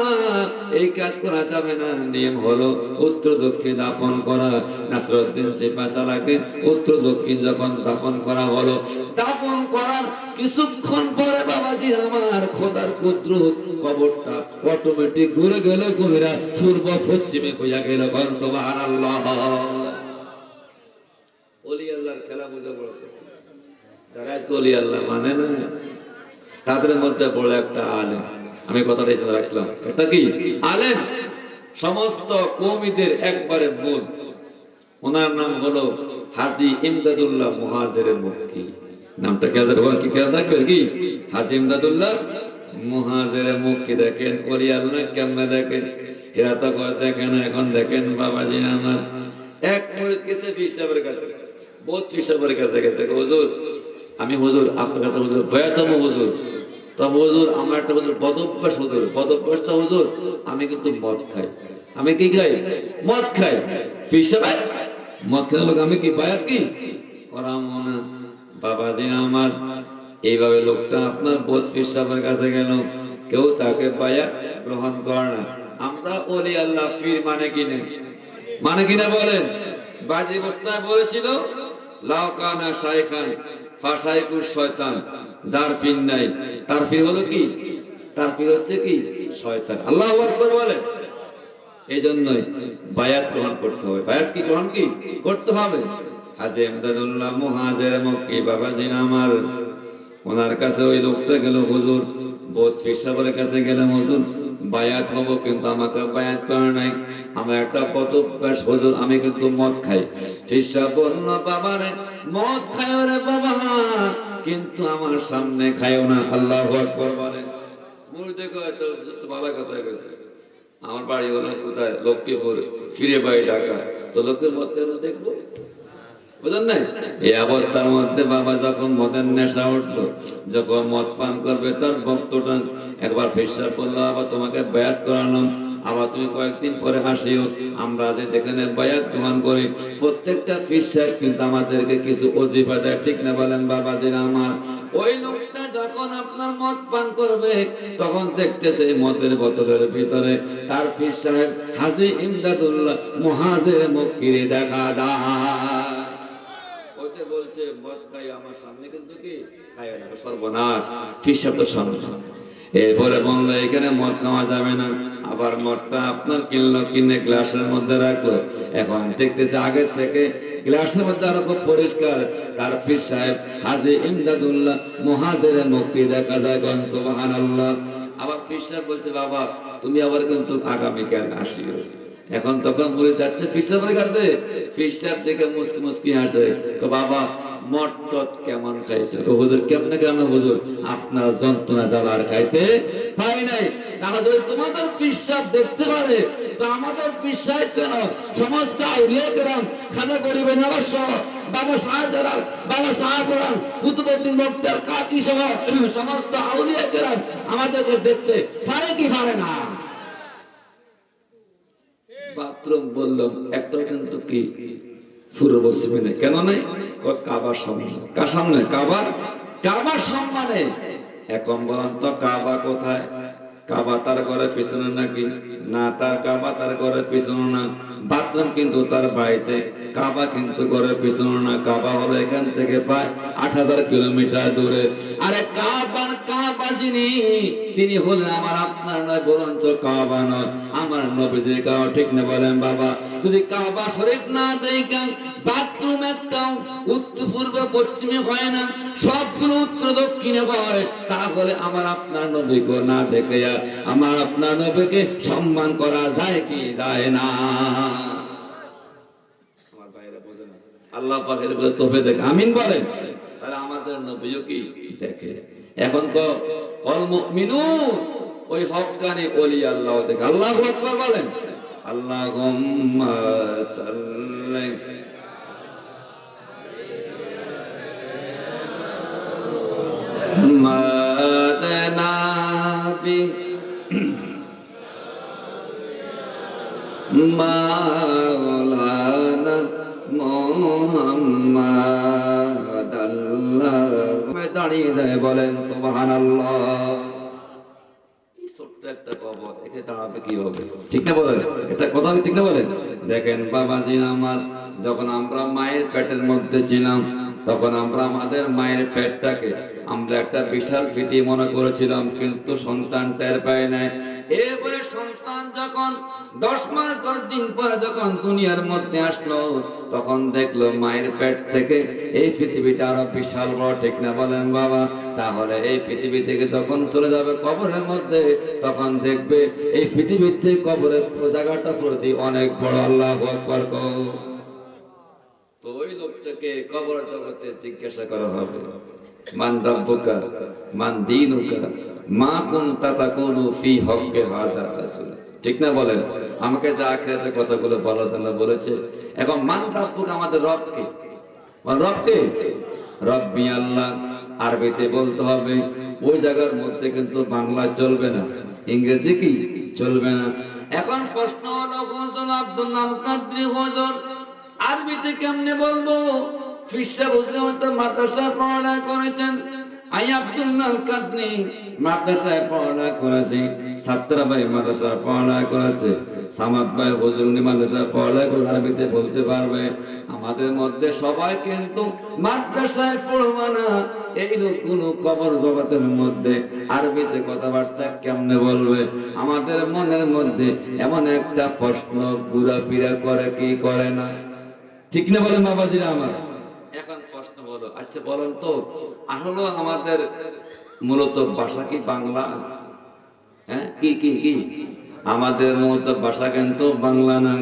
এই কাজ করা যাবে না, নিয়ম হলো উত্তর দক্ষিণ দাফন করা। নাসিরউদ্দিন সিপাহসালাকে উত্তর দক্ষিণ যখন দাফন করা হলো, দাফন করার কিছুক্ষণ পরে বাবাজি আমার খোদার কুদরত কবরটা অটোমেটিক ঘুরে গেল, ঘুরে পূর্ব পশ্চিমে হইয়া গেল। সুবহানাল্লাহ। ওলি আল্লাহর খেলা বুঝে বড়, যারা ওলি আল্লাহ মানে না তাদের মধ্যে বড় একটা আলেম। আমি কথাটা এসে রাখলাম, এটা কি আলেম? সমস্ত কওমিদের একবারে মূল। ওনার নাম হলো হাজী ইমদাদুল্লাহ মুহাজির মক্কি। নামটা খেয়াল রাখবেন, কি খেয়াল রাখবেন? কি হাজী ইমদাদুল্লাহ মুহাজির মক্কি। দেখেন ওলি আল্লাহ কেমনে দেখেন, এরা তো দেখেন। এখন দেখেন বাবাজি আমার এক মুরিদ গেছে পিসাবের কাছে, বহুত পিসাবের কাছে গেছে, হুজুর আমি হুজুর আপনার কাছে হুজুর বয়াতম হুজুর, তবে হুজুর আমার একটা হুজুর বদভ্যাস, হুজুর বদভ্যাসটা হুজুর আমি কিন্তু মদ খাই। আমি কি খাই? মদ খাই। পিসাব মদ খেতে লোক আমি কি বায়াত কি করাম না? বাবাজি আমার এইভাবে লোকটা আপনার বোধ পিসাবের কাছে গেল, কেউ তাকে বায়াত গ্রহণ করে না। আমরা ওলি আল্লাহ ফির মানে কিনে, মানে কিনা বলেন? বাজি বস্তায় বলেছিল লাউ কানা শাইখান ফাশাইকুশ শয়তান, যার ফির নাই তার ফির হলো কি? তার ফির হচ্ছে কি? শয়তান। আল্লাহু আকবার বলেন। এই জন্যই বায়াত গ্রহণ করতে হবে। বায়াত কি গ্রহণ কি করতে হবে? হাজী ইমদাদুল্লাহ মুহাজির মক্কি বাবাজি আমার, ওনার কাছে ওই লোকটা গেল, হুজুর বোধ পিসাবের কাছে গেলাম, হুজুর বায়াত হবো, কিন্তু আমাকে বায়াত করে নাই। আমার একটা বদ অভ্যাস হুজুর, আমি কিন্তু মদ খাই। ফিসা বলল বাবারে মদ খায়ও রে বাবা, কিন্তু আমার সামনে খায়ও না। আল্লাহু আকবার বলে। মুর্দে কয় তো ভালো কথা কইছে। আমার বাড়ি হলো কোথায়? লক্ষ্মীপুর, ফিরে বাড়ি ঢাকা। তো লোকের মদ কেন দেখবো? বুঝলেন না? এই অবস্থার মধ্যে বাবা যখন মদের নেশা উঠলো, যখন মদ পান করবে, তার ভক্তটা একবার ফিসাব বললো বাবা তোমাকে বায়াত করালাম, আবার তুমি কয়েকদিন পরে আসিও। আমরা যে যেখানে বায়াত গ্রহণ করি প্রত্যেকটা ফিসাব কিন্তু আমাদেরকে কিছু ওজিফা দেয়, ঠিক না বলেন বাবাজিরা আমার? ওই লোকটা যখন আপনার মদ পান করবে তখন দেখতেছে মদের বোতলের ভিতরে তার ফির সাহেব হাজী ইমদাদুল্লাহ মুহাজির মক্কিরে দেখা যায়। ওতে বলছে মদ খাই আমার সামনে, কিন্তু কি খাই না, সর্বনাশ, ফির সাহেব তো সর্বনাশ। এরপরে বললো এখানে মদ খাওয়া যাবে না। আবার মদটা আপনার কিনলো, কিনে গ্লাসের মধ্যে রাখলো। এখন দেখতেছে আগের থেকে গ্লাসের মধ্যে আরো খুব পরিষ্কার তার ফির সাহেব হাজী ইমদাদুল্লাহ মুহাজিরে মক্কি দেখা যায়। গন সুবহানাল্লাহ। আবার ফির সাহেব বলছে বাবা তুমি আবার কিন্তু আগামীকাল আসিও। এখন তখন বলে যাচ্ছে ফির সাহেবের কাছে। ফির সাহেব দেখে মুস্কি মুস্কি হাসে, বাবা মদ টদ কেমন খাইছে? হুজুর কেমনে কেমন হুজুর, আপনার যন্ত্রণা জ্বালার খাইতে পাই নাই। তাহলে যদি তোমাদের পিসাব দেখতে পারে তো আমাদের পিসাব কেন? সমস্ত আউলিয়া কেরাম, খাজা গরিবে নওয়াজ সহ, বাবা শাহজালাল, বাবা শাহপুরান, কুতুবউদ্দিন বখতিয়ার কাকি সহ সমস্ত আউলিয়া কেরাম আমাদেরকে দেখতে পারে কি পারে না? বাথরুম বললাম একটা কিন্তু কি পূর্ব পশ্চিমে কেন নাই? কাবার সামনে। কার সামনে? কাবার সম্মানে। এখন বলেন তো কাবা কোথায়? কাবা তার ঘরের পিছনে নাকি? না, তার কাবা তার ঘরের পিছনে না। বাথরুম কিন্তু তার বাড়িতে, কাবা কিন্তু ঘরের পিছনে না। কাবা হলো এখান থেকে প্রায় ৮০০০ কিলোমিটার দূরে। আরে কাবা যিনি, তিনি হলেন আমার আপনার নয়, বরঞ্চ কাবা নয় আমার নবীজির কাবা, ঠিক না বলেন বাবা? যদি কাবা শরীফ না দেখেন, বাথরুম একটাও উত্তর পূর্ব পশ্চিমে হয় না, সবগুলো উত্তর দক্ষিণে হয়, তাহলে আমার আপনার নবীকে না দেখে আমার আপনার নবীকে সম্মান করা যায় কি যায় না? আমার ভাইরা বোঝে না, আল্লাহ পাকের তোফে দেখে আমিন বলেন। তাহলে আমাদের নবীও কি দেখে? এখন তো অল মুমিনুন ওই হক্কানি ওলি আল্লাহ দেখে। আল্লাহু আকবার বলেন। আল্লাহুম্মা সাল্লি মাদানাবি মাওলানা মুহাম্মদ আল্লাহ দাঁড়িয়ে যায় বলেন সুবহানাল্লাহ। এই ছোট্ট একটা কবর, একে দাঁড়াবে কিভাবে? ঠিক না বলেন? এটা কথা ঠিক না বলেন? দেখেন বাবাজি আমার, যখন আমরা মায়ের পেটের মধ্যে ছিলাম তখন আমরা আমাদের মায়ের পেটটাকে আমরা একটা বিশাল ভীতি মনে করেছিলাম, কিন্তু সন্তান টের পায় নাই। এরপরে সন্তান যখন 10 মাস 10 দিন পরে যখন দুনিয়ার মধ্যে আসলো, তখন দেখলো মায়ের পেট থেকে এই পৃথিবীটা আরো বিশাল বড়, ঠিক না বলেন বাবা? তাহলে এই পৃথিবী থেকে যখন চলে যাবে কবরের মধ্যে, তখন দেখবে এই পৃথিবীর থেকে কবরের জায়গাটা প্রতি অনেক বড়। আল্লাহু আকবার। তো ওই লোকটাকে কবর জগতে জিজ্ঞাসা করা হবে, মান রাব্বুকা মান দীনুকা মা কুনতা তাকুলু ফি হক্কে হাযার রাসূল, ঠিক না বলেন? আমাকে যে আখিরাতের কথাগুলো বলার জন্য বলেছে। এখন মান রাব্বুকা, আমাদের রব কে? রব কে? রব্বি আল্লাহ আরবিতে বলতে হবে। ওই জায়গার মধ্যে কিন্তু বাংলা চলবে না, ইংরেজি কি চলবে না। এখন প্রশ্ন হলো হুজুর আব্দুল্লাহ কাদরি হুজুর আরবিতে কেমনে বলবো? ফিসা বুঝলে হয়তো মাদ্রাসায় পড়ালেখা করেছেন। আই আব্দুল্লাহ কাদরি মাদ্রাসায় পড়ালেখা করেছি, ছাত্র ভাই মাদ্রাসায় পড়ালেখা করেছে, সামাদ ভাই হুজুর মাদ্রাসায় পড়ালেখা করে আরবিতে বলতে পারবে। আমাদের মধ্যে সবাই কিন্তু মাদ্রাসায় পড়বা না। এই লোকগুলো কবর জগতের মধ্যে আরবিতে কথাবার্তা কেমনে বলবে? আমাদের মনের মধ্যে এমন একটা প্রশ্ন ঘোরাফেরা করে কি করে না, ঠিক না বলেন বাবাজিরা আমার? এখন প্রশ্ন বলো, আচ্ছা বলেন তো, আসলে আমাদের মূলত ভাষা কি বাংলা? হ্যাঁ কি কি কি আমাদের মতো ভাষা কিন্তু বাংলা না,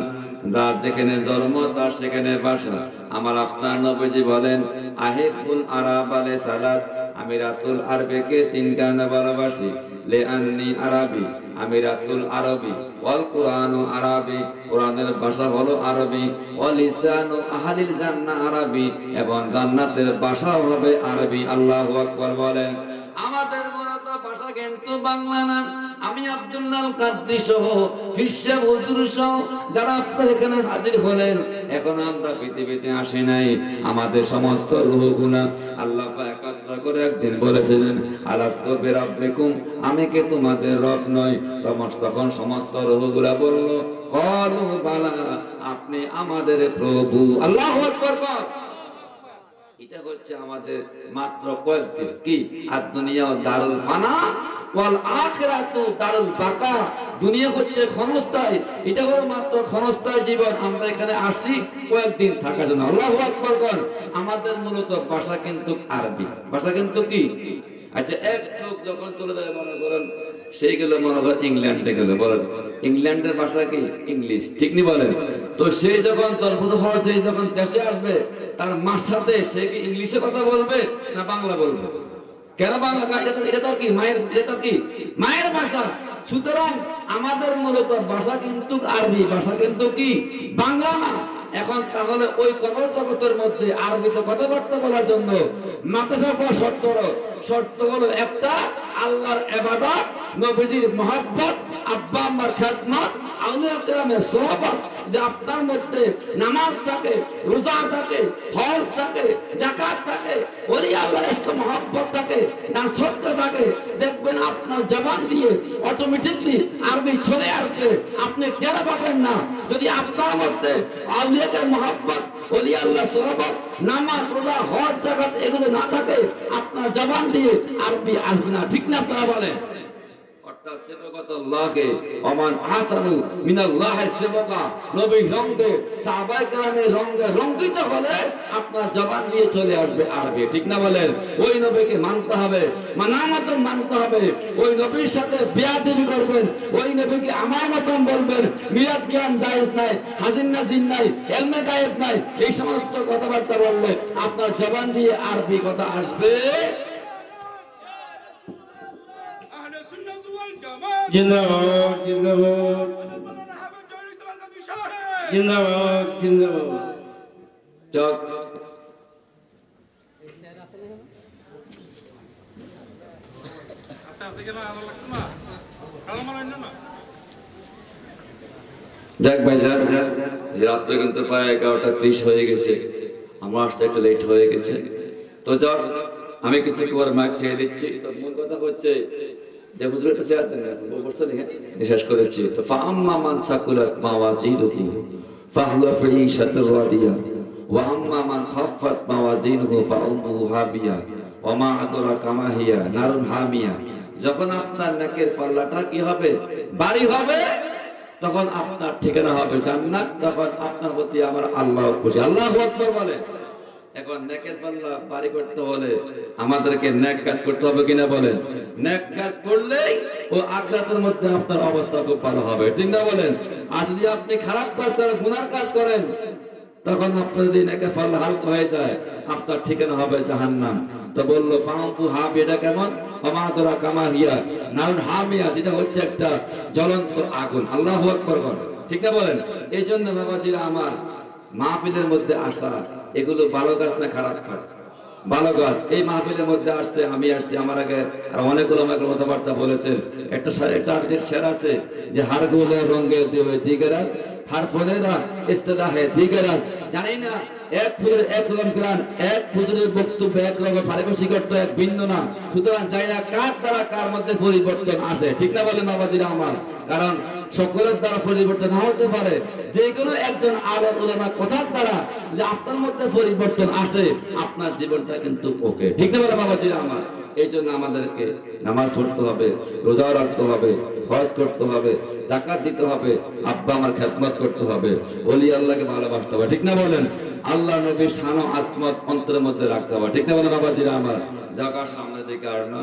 যার যেখানে জন্ম তার সেখানে ভাষা। আমার আপনার নবীজি বলেন আহিবুল আরাব আলে সালাস, আমি রাসূল আরবিকে তিন কারণে ভালোবাসি। লে আন্নি আরবি, আমি রাসূল আরবি। ওয়াল কুরআনু আরবি, কোরআনের ভাষা হলো আরবি। ওয়াল লিসানু আহলিল জান্নাহ আরবি, এবং জান্নাতের ভাষাও হবে আরবি। আল্লাহু আকবার বলেন। আমাদের মূলত ভাষা কিন্তু বাংলা না। আমি আব্দুল্লাহ কাদরি সহ ফিরসা হুজুর সহ যারা আপনার এখানে হাজির হলেন, এখন আমরা পৃথিবীতে আসি নাই। আমাদের সমস্ত রূহগুনা আল্লাহ পাক একত্র করে একদিন বলেছিলেন আলাস্তু বিরাব্বিকুম, আমি কি তোমাদের রব নই? তখন সমস্ত রূহগুলা বলল ক্বালু বালা, আপনি আমাদের প্রভু। আল্লাহু আকবার কর। এটা হচ্ছে আমাদের মাত্র কয়েকদিন কি আর দুনিয়া দারুল ফানা ওয়াল আখিরাতু দারুল বাকা। দুনিয়া হচ্ছে ক্ষণস্থায়ী, এটা হলো মাত্র ক্ষণস্থায়ী জীবন। আমরা এখানে আসছি কয়েকদিন থাকার জন্য। আল্লাহু আকবার কর। আমাদের মূলত ভাষা কিন্তু আরবি, ভাষা কিন্তু কি। আচ্ছা, এক লোক যখন চলে যায় মনে করেন সেই গেল মনে করেন ইংল্যান্ডে গেল, বলেন ইংল্যান্ডের ভাষা কি ইংলিশ, ঠিক নি বলেন? তো সেই যখন সেই যখন দেশে আসবে তার মার সাথে সে কি ইংলিশে কথা বলবে না বাংলা বলবে? কেন বাংলা? এটা তো কি মায়ের, এটা তো কি মায়ের ভাষা। সুতরাং আমাদের মূলত ভাষা কিন্তু আরবি, ভাষা কিন্তু কি বাংলা না। এখন তাহলে ওই কবর জগতের মধ্যে আরবিতে কথাবার্তা বলার জন্য মাদ্রাসা পড়া শর্ত হলো একটা, আল্লাহর ইবাদত, নবীজির মহব্বত, আব্বা আম্মার খেদমত, আউলিয়া কেরামের সোহবত। যে আপনার মধ্যে নামাজ থাকে, রোজা থাকে, হজ থাকে, যাকাত থাকে, ওলি আল্লাহর ইশক মহব্বত থাকে, দান সদকা থাকে, দেখবেন আপনার জবান দিয়ে অটোমেটিকলি আরবি চলে আসবে, আপনি টের পাবেন না। যদি আপনার মধ্যে আউলিয়াদের মহব্বত, ওলি আল্লাহ সোহবত, নামাজ, রোজা, হজ, যাকাত এগুলো না থাকে, আপনার জবান দিয়ে আরবি আসবে না, ঠিক না? আপনারা বলেন। অর্থাৎ সেবকাতুল্লাহকে ওমান আহসানু মিনাল্লাহি সেবকা, নবীর রঙে সাহাবায়ে কেরামের রঙে রঙ্গিত হলে আপনার জবান দিয়ে চলে আসবে আরবি, ঠিক না বলেন? ওই নবীকে মানতে হবে, মানার মতন মানতে হবে। ওই নবীর সাথে বেয়াদবি করবেন, ওই নবীকে আমার মতন বলবেন। মিলাদ জ্ঞান জায়েজ নাই, হাজির নাজির নাই, ইলমে গায়েব নাই, এই সমস্ত কথাবার্তা বললে আপনার জবান দিয়ে আরবি কথা আসবে। জিন্দাবাদ জিন্দাবাদ জিন্দাবাদ জিন্দাবাদ। চক যাক ভাই যাক, রাত্রে কিন্তু প্রায় 11:30 হয়ে গেছে, আমার আসতে একটু লেট হয়ে গেছে। তো যাক, আমি কিছু পর মাইক ছেড়ে দিচ্ছি। তো মূল কথা হচ্ছে যে হুজুর একটা চেয়ার দেন, অবস্থা দেখে শেষ করেছি। তো ফাআম্মা মান সাকুলাত মাওয়াজিনুহু ফাহুয়া ফি ঈশাতির রাদিয়া ওয়া আম্মা মান খাফফাত মাওয়াজিনুহু ফাউম্মুহু হাবিয়া ওয়া মা আদরাকা মা হিয়া নারুন হামিয়া। যখন আপনার নেকের পাল্লাটা কি হবে? ভারী হবে, তখন আপনার ঠিকানা হবে জান্নাত। তখন আপনার প্রতি আমার আল্লাহ খুশি। আল্লাহু আকবার বলে। এখন নেকের পাল্লা ভারী করতে হলে আমাদেরকে নেক কাজ করতে হবে কিনা বলেন? নেক কাজ করলেই ও আখিরাতের মধ্যে আপনার অবস্থা খুব ভালো হবে, ঠিক না বলেন? আর যদি আপনি খারাপ কাজ করেন, গুনার কাজ করেন, তখন আপনার যদি নেকের পাল্লা হালকা হয়ে যায়, আপনার ঠিকানা হবে জাহান্নাম। তো বললো ফাউম্মু হাবিয়া, এটা কেমন? আমাদরা কামা হিয়া নারুন হামিয়া, যেটা হচ্ছে একটা জ্বলন্ত আগুন। আল্লাহু আকবার বলেন, ঠিক না বলেন? এই জন্য বাবাজিরা আমার, মাহফিলের মধ্যে আসা এগুলো ভালো কাজ না খারাপ কাজ? ভালো কাজ। এই মাহফিলের মধ্যে আসছে, আমি আসছি, আমার আগে আর অনেকগুলো আমাকে কথাবার্তা বলেছেন। একটা শের আছে যে হারগুলো রঙে দেবে দিগরাজ, হার ফোনেরা ইস্তেদাহে দিগরাজ। জানি না এক ফুলের এক রকম কোরআন, এক ফুলের বক্তব্য এক রকম, পারিভাষিকত্ব এক ভিন্ন না। সুতরাং জানি না কার দ্বারা কার মধ্যে পরিবর্তন আসে, ঠিক না বলেন বাবাজিরা আমার? কারণ সকলের দ্বারা পরিবর্তন না হতে পারে, যে কোনো একজন আলেম উলামা কথার দ্বারা যে আপনার মধ্যে পরিবর্তন আসে, আপনার জীবনটা কিন্তু ওকে, ঠিক না বলেন বাবাজিরা আমার? এই জন্য আমাদেরকে নামাজ পড়তে হবে, রোজা রাখতে হবে, হজ করতে হবে, যাকাত দিতে হবে, আব্বা আমার খেদমত করতে হবে, ওলি আল্লাহকে ভালোবাসতে হবে, ঠিক না বলেন? আল্লাহ নবীর শান ও আজমত অন্তরের মধ্যে রাখতে হবে, ঠিক না বলে বাবাজিরা আমার? জায়গার সামনে যে কারণে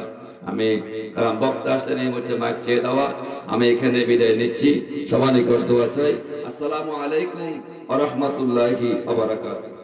আমি, কারণ বক্তা আসলে নেই হচ্ছে মাইক চেয়ে দেওয়া, আমি এখানে বিদায় নিচ্ছি। সবার নিকট দোয়া চাই। আসসালামু আলাইকুম ওয়া রাহমাতুল্লাহি ওয়া বারাকাতুহু।